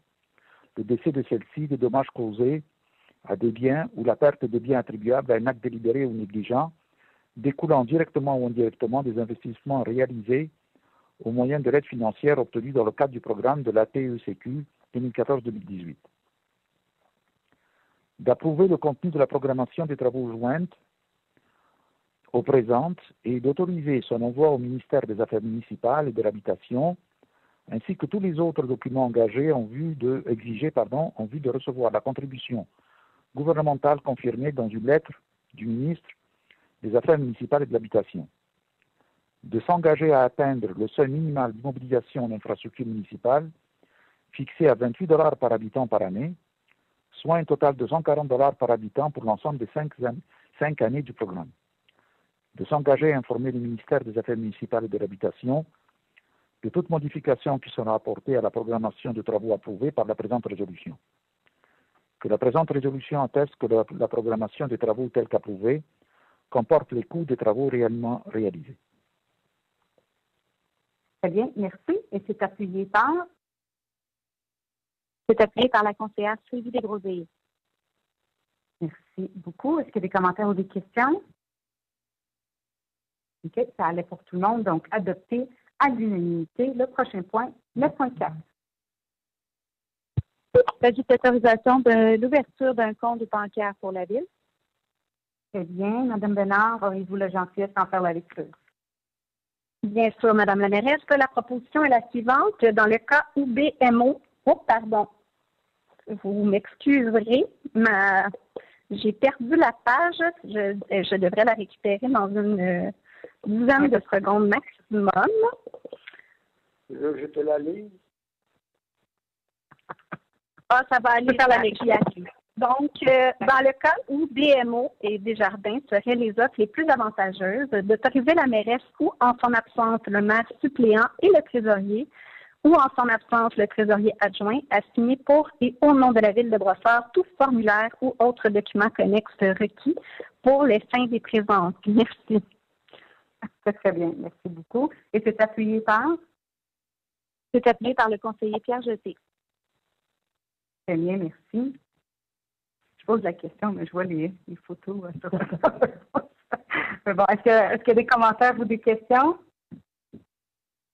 le décès de celle-ci, des dommages causés à des biens ou la perte de biens attribuables à un acte délibéré ou négligent, découlant directement ou indirectement des investissements réalisés au moyen de l'aide financière obtenue dans le cadre du programme de la TECQ 2014-2018. D'approuver le contenu de la programmation des travaux jointes au présent et d'autoriser son envoi au ministère des Affaires municipales et de l'Habitation, ainsi que tous les autres documents engagés en vue de recevoir la contribution gouvernementale confirmée dans une lettre du ministre des Affaires municipales et de l'Habitation. De s'engager à atteindre le seuil minimal d'immobilisation d'infrastructures municipales fixé à 28 $ par habitant par année, soit un total de 140 $ par habitant pour l'ensemble des 5 années du programme. De s'engager à informer le ministère des Affaires municipales et de l'Habitation de toute modification qui sera apportée à la programmation de travaux approuvés par la présente résolution. Que la présente résolution atteste que la programmation des travaux telle qu'approuvée comporte les coûts des travaux réellement réalisés. Très bien, merci. Et c'est appuyé par? C'est appuyé par la conseillère Sylvie Desgroseilliers. Merci beaucoup. Est-ce qu'il y a des commentaires ou des questions? OK, ça allait pour tout le monde. Donc, adopté à l'unanimité. Le prochain point, 9.4. S'agit d'autorisation de l'ouverture d'un compte bancaire pour la Ville. Très bien. Madame Bénard, auriez-vous la gentillesse d'en faire la lecture? Bien sûr, Madame la mairesse. La proposition est la suivante. Dans le cas où BMO, vous m'excuserez, mais j'ai perdu la page. Je devrais la récupérer dans une dizaine de secondes maximum. Je te la lis. Ah, ça va aller faire la lecture. Donc, dans le cas où BMO et Desjardins seraient les offres les plus avantageuses, d'autoriser la mairesse ou, en son absence, le maire suppléant et le trésorier ou en son absence, le trésorier adjoint a signé pour et au nom de la Ville de Brossard tout formulaire ou autre document connexe requis pour les fins des présences. Merci. Très, très bien. Merci beaucoup. Et c'est appuyé par? C'est appuyé par le conseiller Pierre Jeté. Très bien, merci. Je pose la question, mais je vois les photos. Mais bon, est-ce qu'il y a des commentaires ou des questions?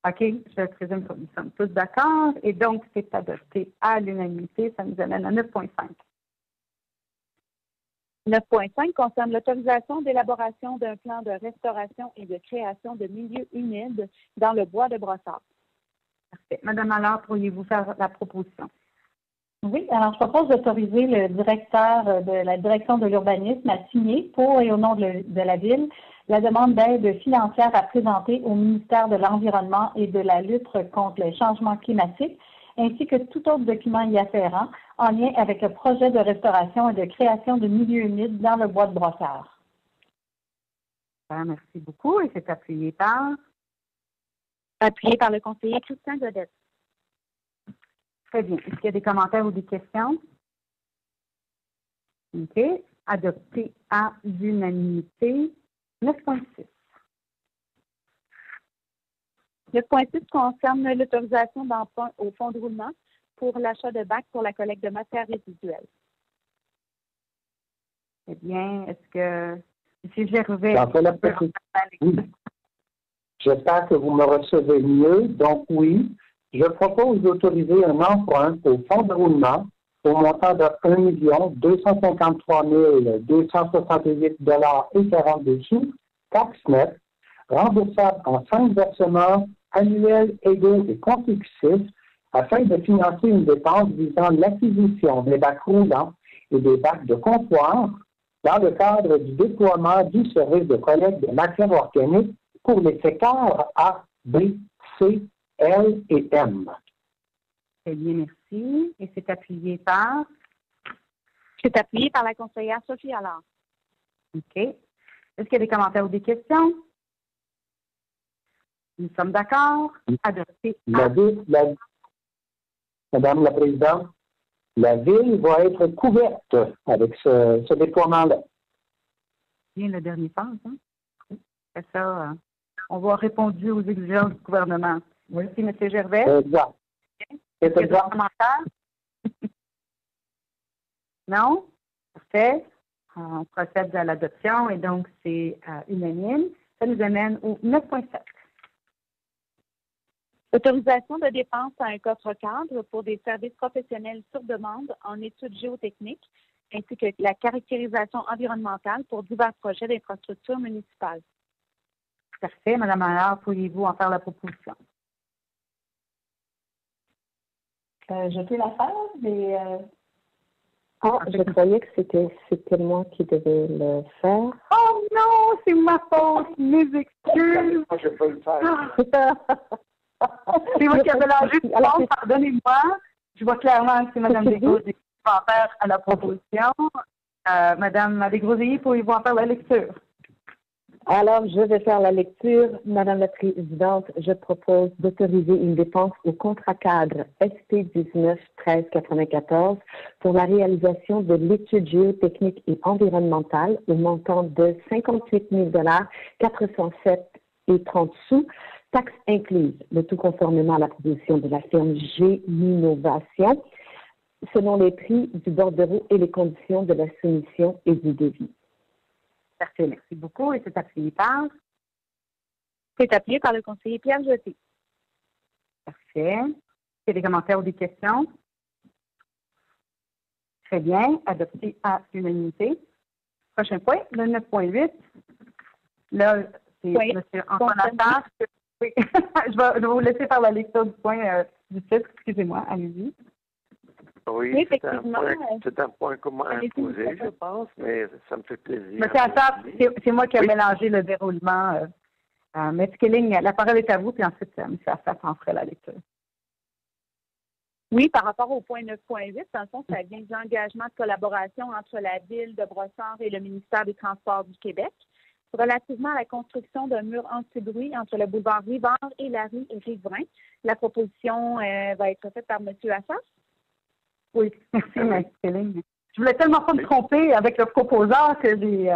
OK, je présume que nous sommes tous d'accord. Et donc, c'est adopté à l'unanimité. Ça nous amène à 9.5. 9.5 concerne l'autorisation d'élaboration d'un plan de restauration et de création de milieux humides dans le bois de Brossard. Parfait. Madame Allard, pourriez-vous faire la proposition? Oui, alors je propose d'autoriser le directeur de la direction de l'urbanisme à signer pour et au nom de la Ville la demande d'aide financière à présenter au ministère de l'Environnement et de la lutte contre le changement climatique, ainsi que tout autre document y afférent en lien avec le projet de restauration et de création de milieux humides dans le bois de Brossard. Merci beaucoup. Et c'est appuyé par? Appuyé par le conseiller Christian Godette. Très bien. Est-ce qu'il y a des commentaires ou des questions? OK. Adopté à l'unanimité. 9.6. 9.6 concerne l'autorisation d'emprunt au fonds de roulement pour l'achat de bacs pour la collecte de matières résiduelles. Eh bien, est-ce que M. Gervais... Oui. J'espère que vous me recevez mieux. Donc, oui, je propose d'autoriser un emprunt au fonds de roulement au montant de 1 253 268,42 $, taxes nettes, remboursable en 5 versements annuels égaux et consécutifs afin de financer une dépense visant l'acquisition des bacs roulants et des bacs de comptoir dans le cadre du déploiement du service de collecte de matières organiques pour les secteurs A, B, C, L et M. Très bien, merci. Et c'est appuyé par? C'est appuyé par la conseillère Sophie Allard. OK. Est-ce qu'il y a des commentaires ou des questions? Nous sommes d'accord. Adopté. Madame la Présidente, la Ville va être couverte avec ce déploiement-là. Bien le dernier phase, hein? C'est ça. On va répondu aux exigences du gouvernement. Merci, M. Gervais. Exact. Est-ce qu'il y a des commentaires? Non? Parfait. On procède à l'adoption et donc c'est unanime. Ça nous amène au 9.7. Autorisation de dépenses à un coffre cadre pour des services professionnels sur demande en études géotechniques ainsi que la caractérisation environnementale pour divers projets d'infrastructures municipales. Parfait. Madame Allard, pourriez-vous en faire la proposition? Je peux la faire, mais... je croyais que c'était moi qui devais le faire. Oh non, c'est ma faute. Mes excuses. Moi, je peux le faire. C'est moi qui avais l'enjeu du temps. Pardonnez-moi. Je vois clairement que c'est Mme Desgroseilliers qui va en faire à la proposition. Madame Desgroseilliers, pourriez-vous en faire la lecture? Alors, je vais faire la lecture. Madame la Présidente, je propose d'autoriser une dépense au contrat cadre SP 19-13-94 pour la réalisation de l'étude géotechnique et environnementale au montant de 58 407,30 $, taxes incluses, le tout conformément à la proposition de la firme G-Innovation, selon les prix du bordereau et les conditions de la soumission et du devis. Parfait, merci beaucoup. Et c'est appuyé par? C'est appuyé par le conseiller Pierre Jeté. Parfait. Est-ce qu'il y a des commentaires ou des questions? Très bien. Adopté à l'unanimité. Prochain point, le 9.8. Là, c'est M. Antoine Attard. Oui. je vais vous laisser faire la lecture du point du titre. Excusez-moi, allez-y. Oui, c'est un point comment imposé, je pense, mais ça me fait plaisir. M. Attard, c'est moi qui ai mélangé le déroulement. M. Killing, la parole est à vous, puis ensuite, M. Attard en ferait la lecture. Oui, par rapport au point 9.8, dans le fond, ça vient d'engagement de collaboration entre la Ville de Brossard et le ministère des Transports du Québec relativement à la construction d'un mur anti-bruit entre le boulevard Rivard et la rue Riverain. La proposition va être faite par M. Assas. Oui, merci, Mme Céline. Je voulais tellement pas me tromper avec le proposeur que j'ai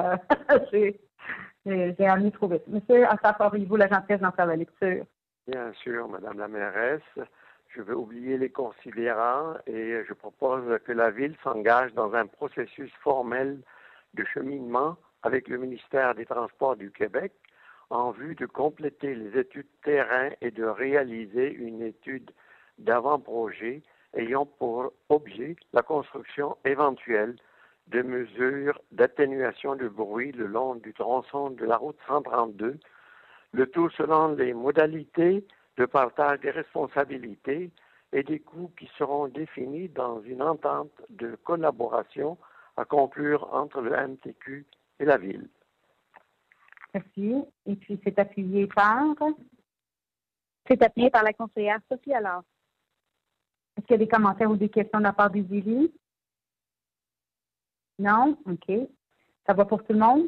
amené trop vite. Monsieur Assas, auriez-vous la gentillesse d'en faire la lecture? Bien sûr, Madame la mairesse. Je vais oublier les considérants et je propose que la Ville s'engage dans un processus formel de cheminement avec le ministère des Transports du Québec en vue de compléter les études terrain et de réaliser une étude d'avant-projet ayant pour objet la construction éventuelle de mesures d'atténuation du bruit le long du tronçon de la route 132, le tout selon les modalités de partage des responsabilités et des coûts qui seront définis dans une entente de collaboration à conclure entre le MTQ et la Ville. Merci. Et puis, c'est appuyé par? C'est appuyé par la conseillère Sophie Allard. Est-ce qu'il y a des commentaires ou des questions de la part des élus? Non? OK. Ça va pour tout le monde?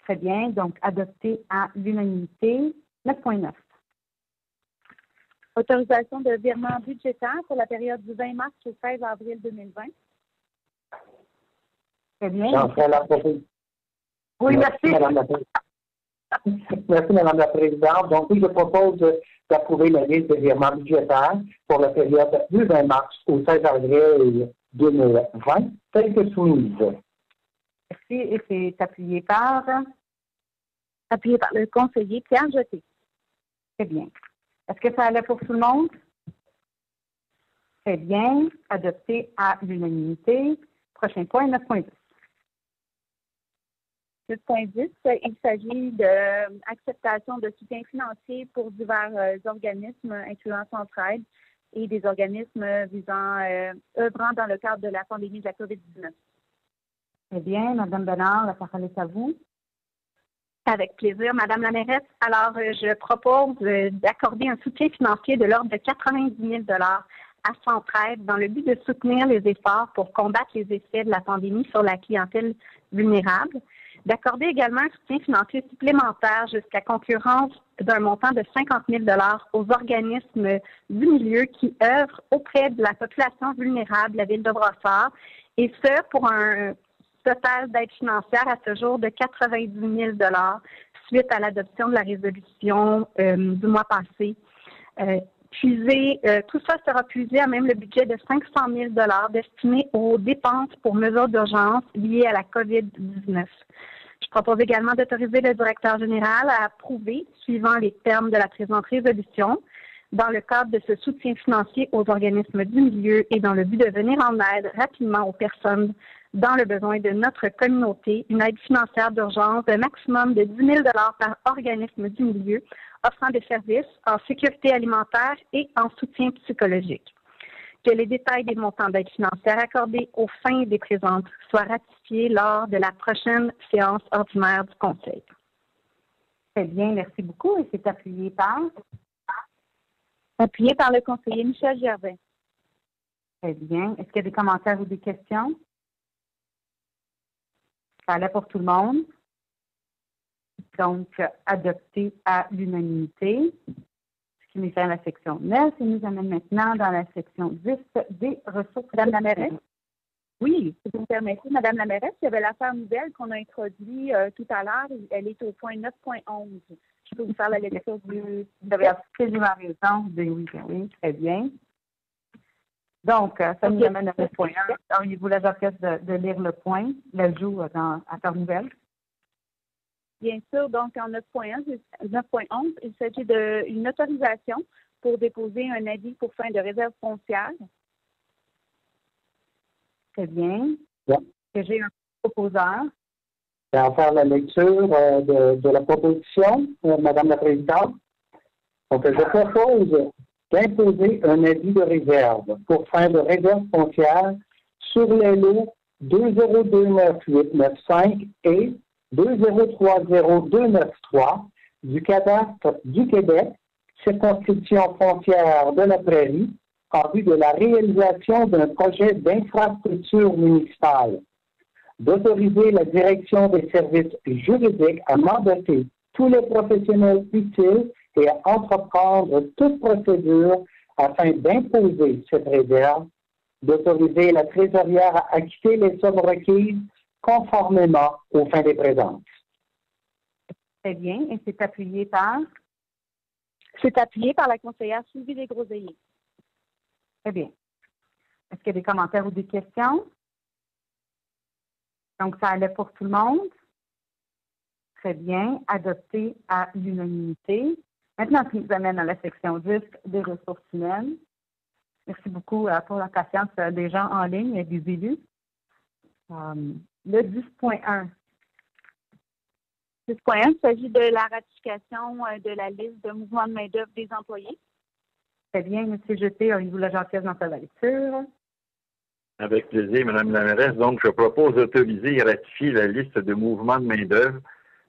Très bien. Donc, adopté à l'unanimité. 9.9. Autorisation de virement budgétaire pour la période du 20 mars au 16 avril 2020. Très bien. Oui, merci. Merci, Madame la Présidente. Donc, oui, je propose d'approuver la liste de virements budgétaires pour la période du 20 mars au 16 avril 2020, telle que soumise. Merci. Et c'est appuyé par? Appuyé par le conseiller Pierre Jeté. Très bien. Est-ce que ça allait pour tout le monde? Très bien. Adopté à l'unanimité. Prochain point, 9.10. 10.10, il s'agit d'acceptation de soutien financier pour divers organismes, incluant Centraide et des organismes œuvrant dans le cadre de la pandémie de la COVID-19. Très bien. Mme Bernard, la parole est à vous. Avec plaisir, Madame la mairesse. Alors, je propose d'accorder un soutien financier de l'ordre de 90 000 $ à Centraide dans le but de soutenir les efforts pour combattre les effets de la pandémie sur la clientèle vulnérable. D'accorder également un soutien financier supplémentaire jusqu'à concurrence d'un montant de 50 000 $ aux organismes du milieu qui œuvrent auprès de la population vulnérable de la ville de Brossard, et ce, pour un total d'aide financière à ce jour de 90 000 $ suite à l'adoption de la résolution du mois passé. Tout ça sera puisé à même le budget de 500 000 $ destiné aux dépenses pour mesures d'urgence liées à la COVID-19. Je propose également d'autoriser le directeur général à approuver, suivant les termes de la présente résolution, dans le cadre de ce soutien financier aux organismes du milieu et dans le but de venir en aide rapidement aux personnes dans le besoin de notre communauté, une aide financière d'urgence d'un maximum de 10 000 $ par organisme du milieu, offrant des services en sécurité alimentaire et en soutien psychologique. Que les détails des montants d'aide financière accordés aux fins des présentes soient ratifiés lors de la prochaine séance ordinaire du Conseil. Très bien, merci beaucoup. Et c'est appuyé par? Appuyé par le conseiller Michel Gervais. Très bien. Est-ce qu'il y a des commentaires ou des questions? Ça allait pour tout le monde. Donc, adopté à l'unanimité. Ce qui nous fait à la section 9 et nous amène maintenant dans la section 10 des ressources. Madame la mairesse? Oui. Si vous me permettez, Madame la mairesse, il y avait l'affaire nouvelle qu'on a introduite tout à l'heure. Elle est au point 9.11. Je peux vous faire la lecture du... Vous avez absolument raison. Oui, très bien. Donc, ça nous amène à 9.1. Auriez-vous la gentillesse de lire le point, l'ajout dans affaire nouvelle? Bien sûr, donc en 9.11, il s'agit d'une autorisation pour déposer un avis pour fin de réserve foncière. Très bien. Bien. J'ai un proposeur. Je vais en faire la lecture de la proposition, Madame la Présidente. Donc, je propose d'imposer un avis de réserve pour fin de réserve foncière sur les lots 2029895 et 2030293 du cadastre du Québec, circonscription foncière de la Prairie, en vue de la réalisation d'un projet d'infrastructure municipale. d'autoriser la direction des services juridiques à mandater tous les professionnels utiles et à entreprendre toute procédure afin d'imposer cette réserve, d'autoriser la trésorière à acquitter les sommes requises conformément aux fins des présences. Très bien. Et c'est appuyé par? C'est appuyé par la conseillère Sylvie Desgroseilliers. Très bien. Est-ce qu'il y a des commentaires ou des questions? Donc, ça allait pour tout le monde. Très bien. Adopté à l'unanimité. Maintenant, ce qui nous amène à la section 10 des ressources humaines. Merci beaucoup pour la patience des gens en ligne et des élus. Le 10.1. 10.1, il s'agit de la ratification de la liste de mouvements de main-d'œuvre des employés. Très bien. M. Jeté, auriez-vous la gentillesse d'en faire la lecture? Avec plaisir, Mme la mairesse. Donc, je propose d'autoriser et ratifier la liste de mouvements de main-d'œuvre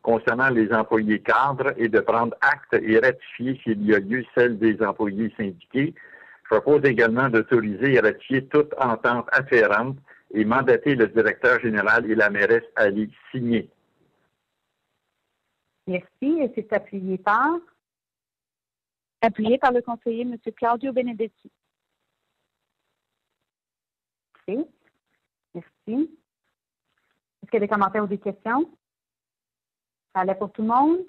concernant les employés cadres et de prendre acte et ratifier, s'il y a lieu, celle des employés syndiqués. Je propose également d'autoriser et ratifier toute entente afférente et mandater le directeur général et la mairesse à les signer. Merci. Et c'est appuyé par? Appuyé par le conseiller M. Claudio Benedetti. OK. Merci. Est-ce qu'il y a des commentaires ou des questions? Ça allait pour tout le monde.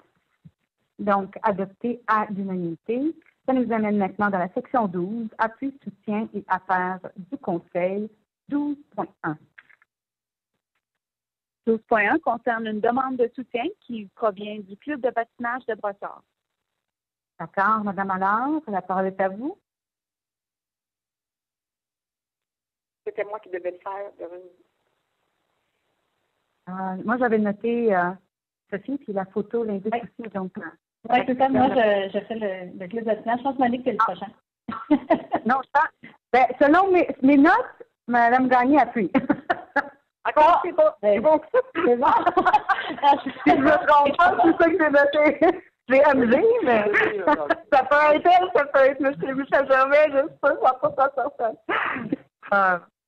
Donc, adopté à l'unanimité. Ça nous amène maintenant dans la section 12, appui, soutien et affaires du Conseil, 12.1. 12.1 concerne une demande de soutien qui provient du club de patinage de Brossard. D'accord, Mme Allard, la parole est à vous. C'était moi qui devais le faire, Véronique. Moi, j'avais noté Sophie, puis la photo l'indique aussi. Donc, oui, c'est ça. Moi, je fais le club de patinage. Je pense, Monique, c'est le prochain. Non, je pense. Ben, selon mes notes, Mme Gagné appuie. D'accord, c'est bon. C'est bon. C'est bon. Si je me trompe pas, c'est ça que j'ai noté. J'ai amusé, mais ça peut être elle, ça peut être M. Michel Gervais, je sais pas, ça peut pas sortir.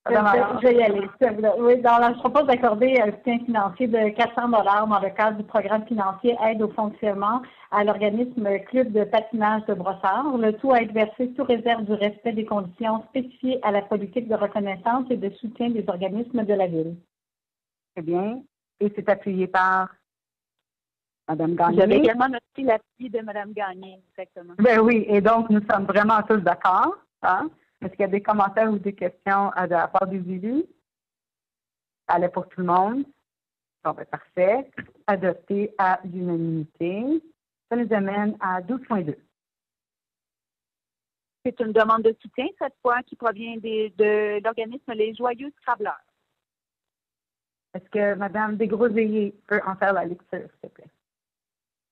Je vais y aller. Oui, je propose d'accorder un soutien financier de 400 $ dans le cadre du programme financier Aide au fonctionnement à l'organisme Club de patinage de Brossard. Le tout à être versé sous réserve du respect des conditions spécifiées à la politique de reconnaissance et de soutien des organismes de la Ville. Très bien. Et c'est appuyé par Mme Gagné. J'avais également noté l'appui de Mme Gagné, exactement. Ben oui, et donc nous sommes vraiment tous d'accord. Hein? Est-ce qu'il y a des commentaires ou des questions de la part des élus? Ça allait pour tout le monde. Bon, ben, parfait. Adopté à l'unanimité. Ça nous amène à 12.2. C'est une demande de soutien, cette fois, qui provient de l'organisme Les Joyeux Scrabbleurs. Est-ce que Mme Desgroseilliers peut en faire la lecture, s'il te plaît?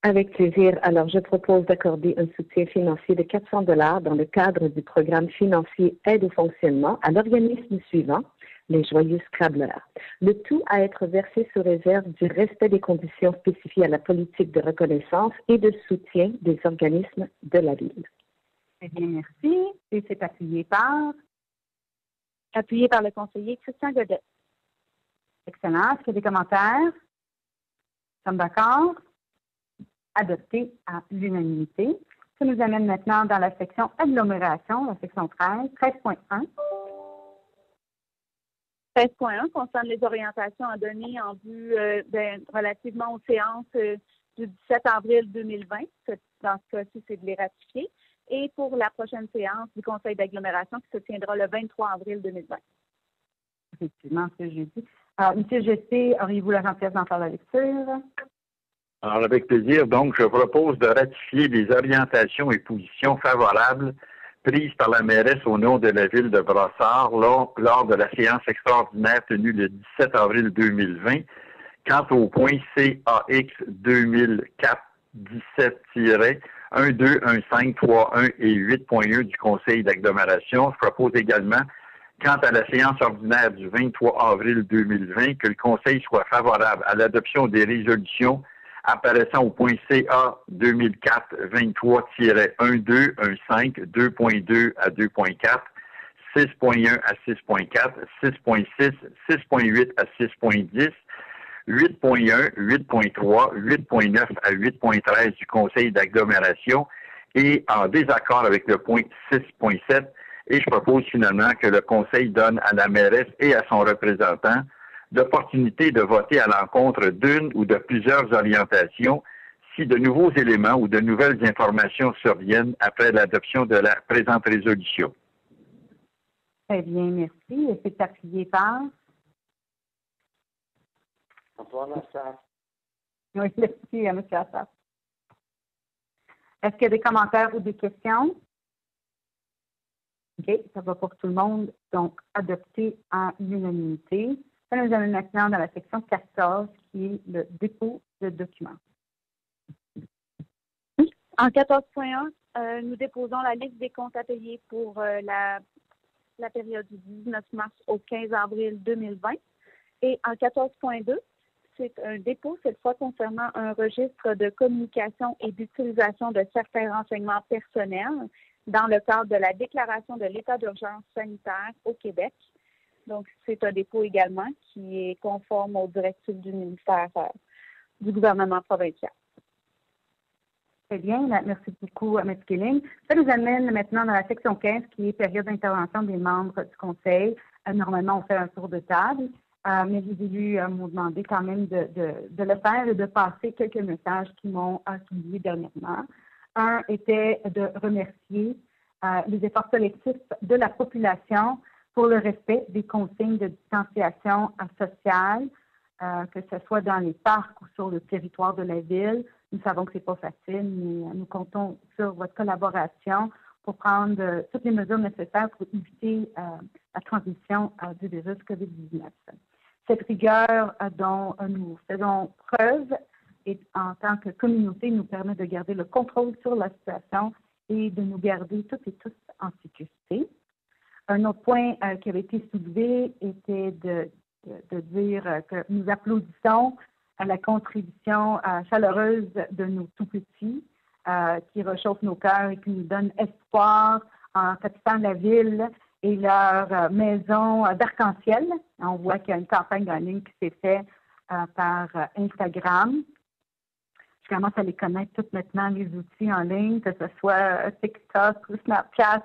Avec plaisir. Alors, je propose d'accorder un soutien financier de 400 $ dans le cadre du programme financier Aide au fonctionnement à l'organisme suivant, les Joyeux Scrabbleurs. Le tout à être versé sous réserve du respect des conditions spécifiées à la politique de reconnaissance et de soutien des organismes de la Ville. Très bien, merci. Et c'est appuyé par? Appuyé par le conseiller Christian Godet. Excellent. Est-ce qu'il y a des commentaires? Nous sommes d'accord? Adopté à l'unanimité. Ça nous amène maintenant dans la section agglomération, la section 13, 13.1. 13.1 concerne les orientations à donner en vue relativement aux séances du 17 avril 2020. Dans ce cas-ci, c'est de les ratifier. Et pour la prochaine séance du Conseil d'agglomération qui se tiendra le 23 avril 2020. Effectivement, c'est jeudi. Alors, M. Jeté, auriez-vous la gentillesse d'en faire la lecture? Alors, avec plaisir. Donc, je propose de ratifier les orientations et positions favorables prises par la mairesse au nom de la Ville de Brossard lors de la séance extraordinaire tenue le 17 avril 2020 quant au point CAX 2004-17-121531 et 8.1 du Conseil d'agglomération. Je propose également, quant à la séance ordinaire du 23 avril 2020, que le Conseil soit favorable à l'adoption des résolutions apparaissant au point CA 2004-23-1215, 2.2 à 2.4, 6.1 à 6.4, 6.6, 6.8 à 6.10, 8.1, 8.3, 8.9 à 8.13 du Conseil d'agglomération et en désaccord avec le point 6.7. Et je propose finalement que le Conseil donne à la mairesse et à son représentant l'opportunité de voter à l'encontre d'une ou de plusieurs orientations si de nouveaux éléments ou de nouvelles informations surviennent après l'adoption de la présente résolution. Très bien, merci. Et c'est appuyé par? Antoine Assaf. Oui, merci, M. Assaf. Est-ce qu'il y a des commentaires ou des questions? OK, ça va pour tout le monde. Donc, adopté en l'unanimité. Ça nous amène maintenant dans la section 14, qui est le dépôt de documents. En 14.1, nous déposons la liste des comptes à payer pour la période du 19 mars au 15 avril 2020. Et en 14.2, c'est un dépôt, cette fois concernant un registre de communication et d'utilisation de certains renseignements personnels dans le cadre de la déclaration de l'état d'urgence sanitaire au Québec. Donc, c'est un dépôt également qui est conforme aux directives du ministère du gouvernement provincial. Très bien, merci beaucoup, Mme Killing. Ça nous amène maintenant dans la section 15, qui est période d'intervention des membres du Conseil. Normalement, on fait un tour de table, mais les élus m'ont demandé quand même de le faire et de passer quelques messages qui m'ont souligné dernièrement. Un était de remercier les efforts collectifs de la population pour le respect des consignes de distanciation sociale, que ce soit dans les parcs ou sur le territoire de la ville. Nous savons que ce n'est pas facile, mais nous comptons sur votre collaboration pour prendre toutes les mesures nécessaires pour éviter la transmission du virus COVID-19. Cette rigueur dont nous faisons preuve et en tant que communauté nous permet de garder le contrôle sur la situation et de nous garder toutes et tous en sécurité. Un autre point qui avait été soulevé était de dire que nous applaudissons à la contribution chaleureuse de nos tout-petits qui réchauffent nos cœurs et qui nous donnent espoir en satisfaisant la ville et leur maison d'arc-en-ciel. On voit qu'il y a une campagne en ligne qui s'est faite par Instagram. Je commence à les connaître toutes maintenant, les outils en ligne, que ce soit TikTok ou Snapchat.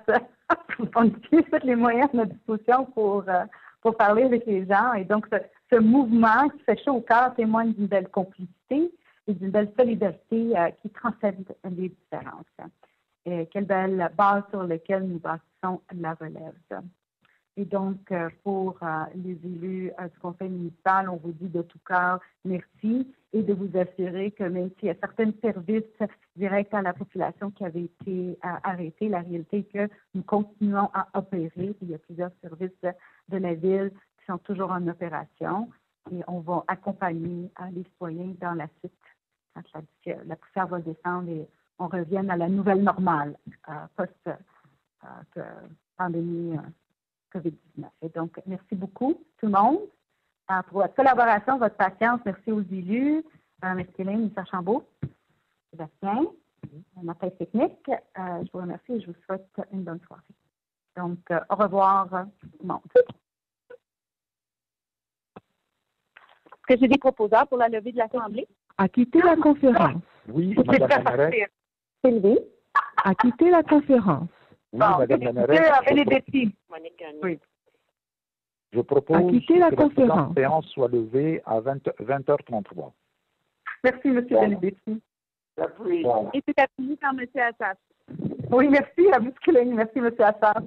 On utilise tous les moyens à notre disposition pour parler avec les gens. Et donc, ce mouvement qui fait chaud au cœur témoigne d'une belle complicité et d'une belle solidarité qui transcende les différences. Quelle belle base sur laquelle nous bâtissons la relève. Et donc, pour les élus du conseil municipal, on vous dit de tout cœur merci et de vous assurer que même s'il y a certains services directs à la population qui avaient été arrêtés, la réalité est que nous continuons à opérer. Il y a plusieurs services de la ville qui sont toujours en opération et on va accompagner les citoyens dans la suite quand la poussière va descendre et on revienne à la nouvelle normale post-pandémie COVID-19. Et donc, merci beaucoup tout le monde pour votre collaboration, votre patience. Merci aux élus, M. Killing, M. Archambault, Sébastien, notre aide technique. Je vous remercie et je vous souhaite une bonne soirée. Donc, au revoir tout le monde. Est-ce que j'ai des proposants pour la levée de l'Assemblée? À quitter la conférence. Oui, Mme la mairesse. Sylvie? À quitter la conférence. Oui, Mme la mairesse. Oui. Je propose quitter la que conférence. La séance soit levée à 20h33. Merci, M. Benedetti. J'appuie. Et c'est appuyé par M. Assaf. Oui, merci à M. Killing. Merci, M. Assaf.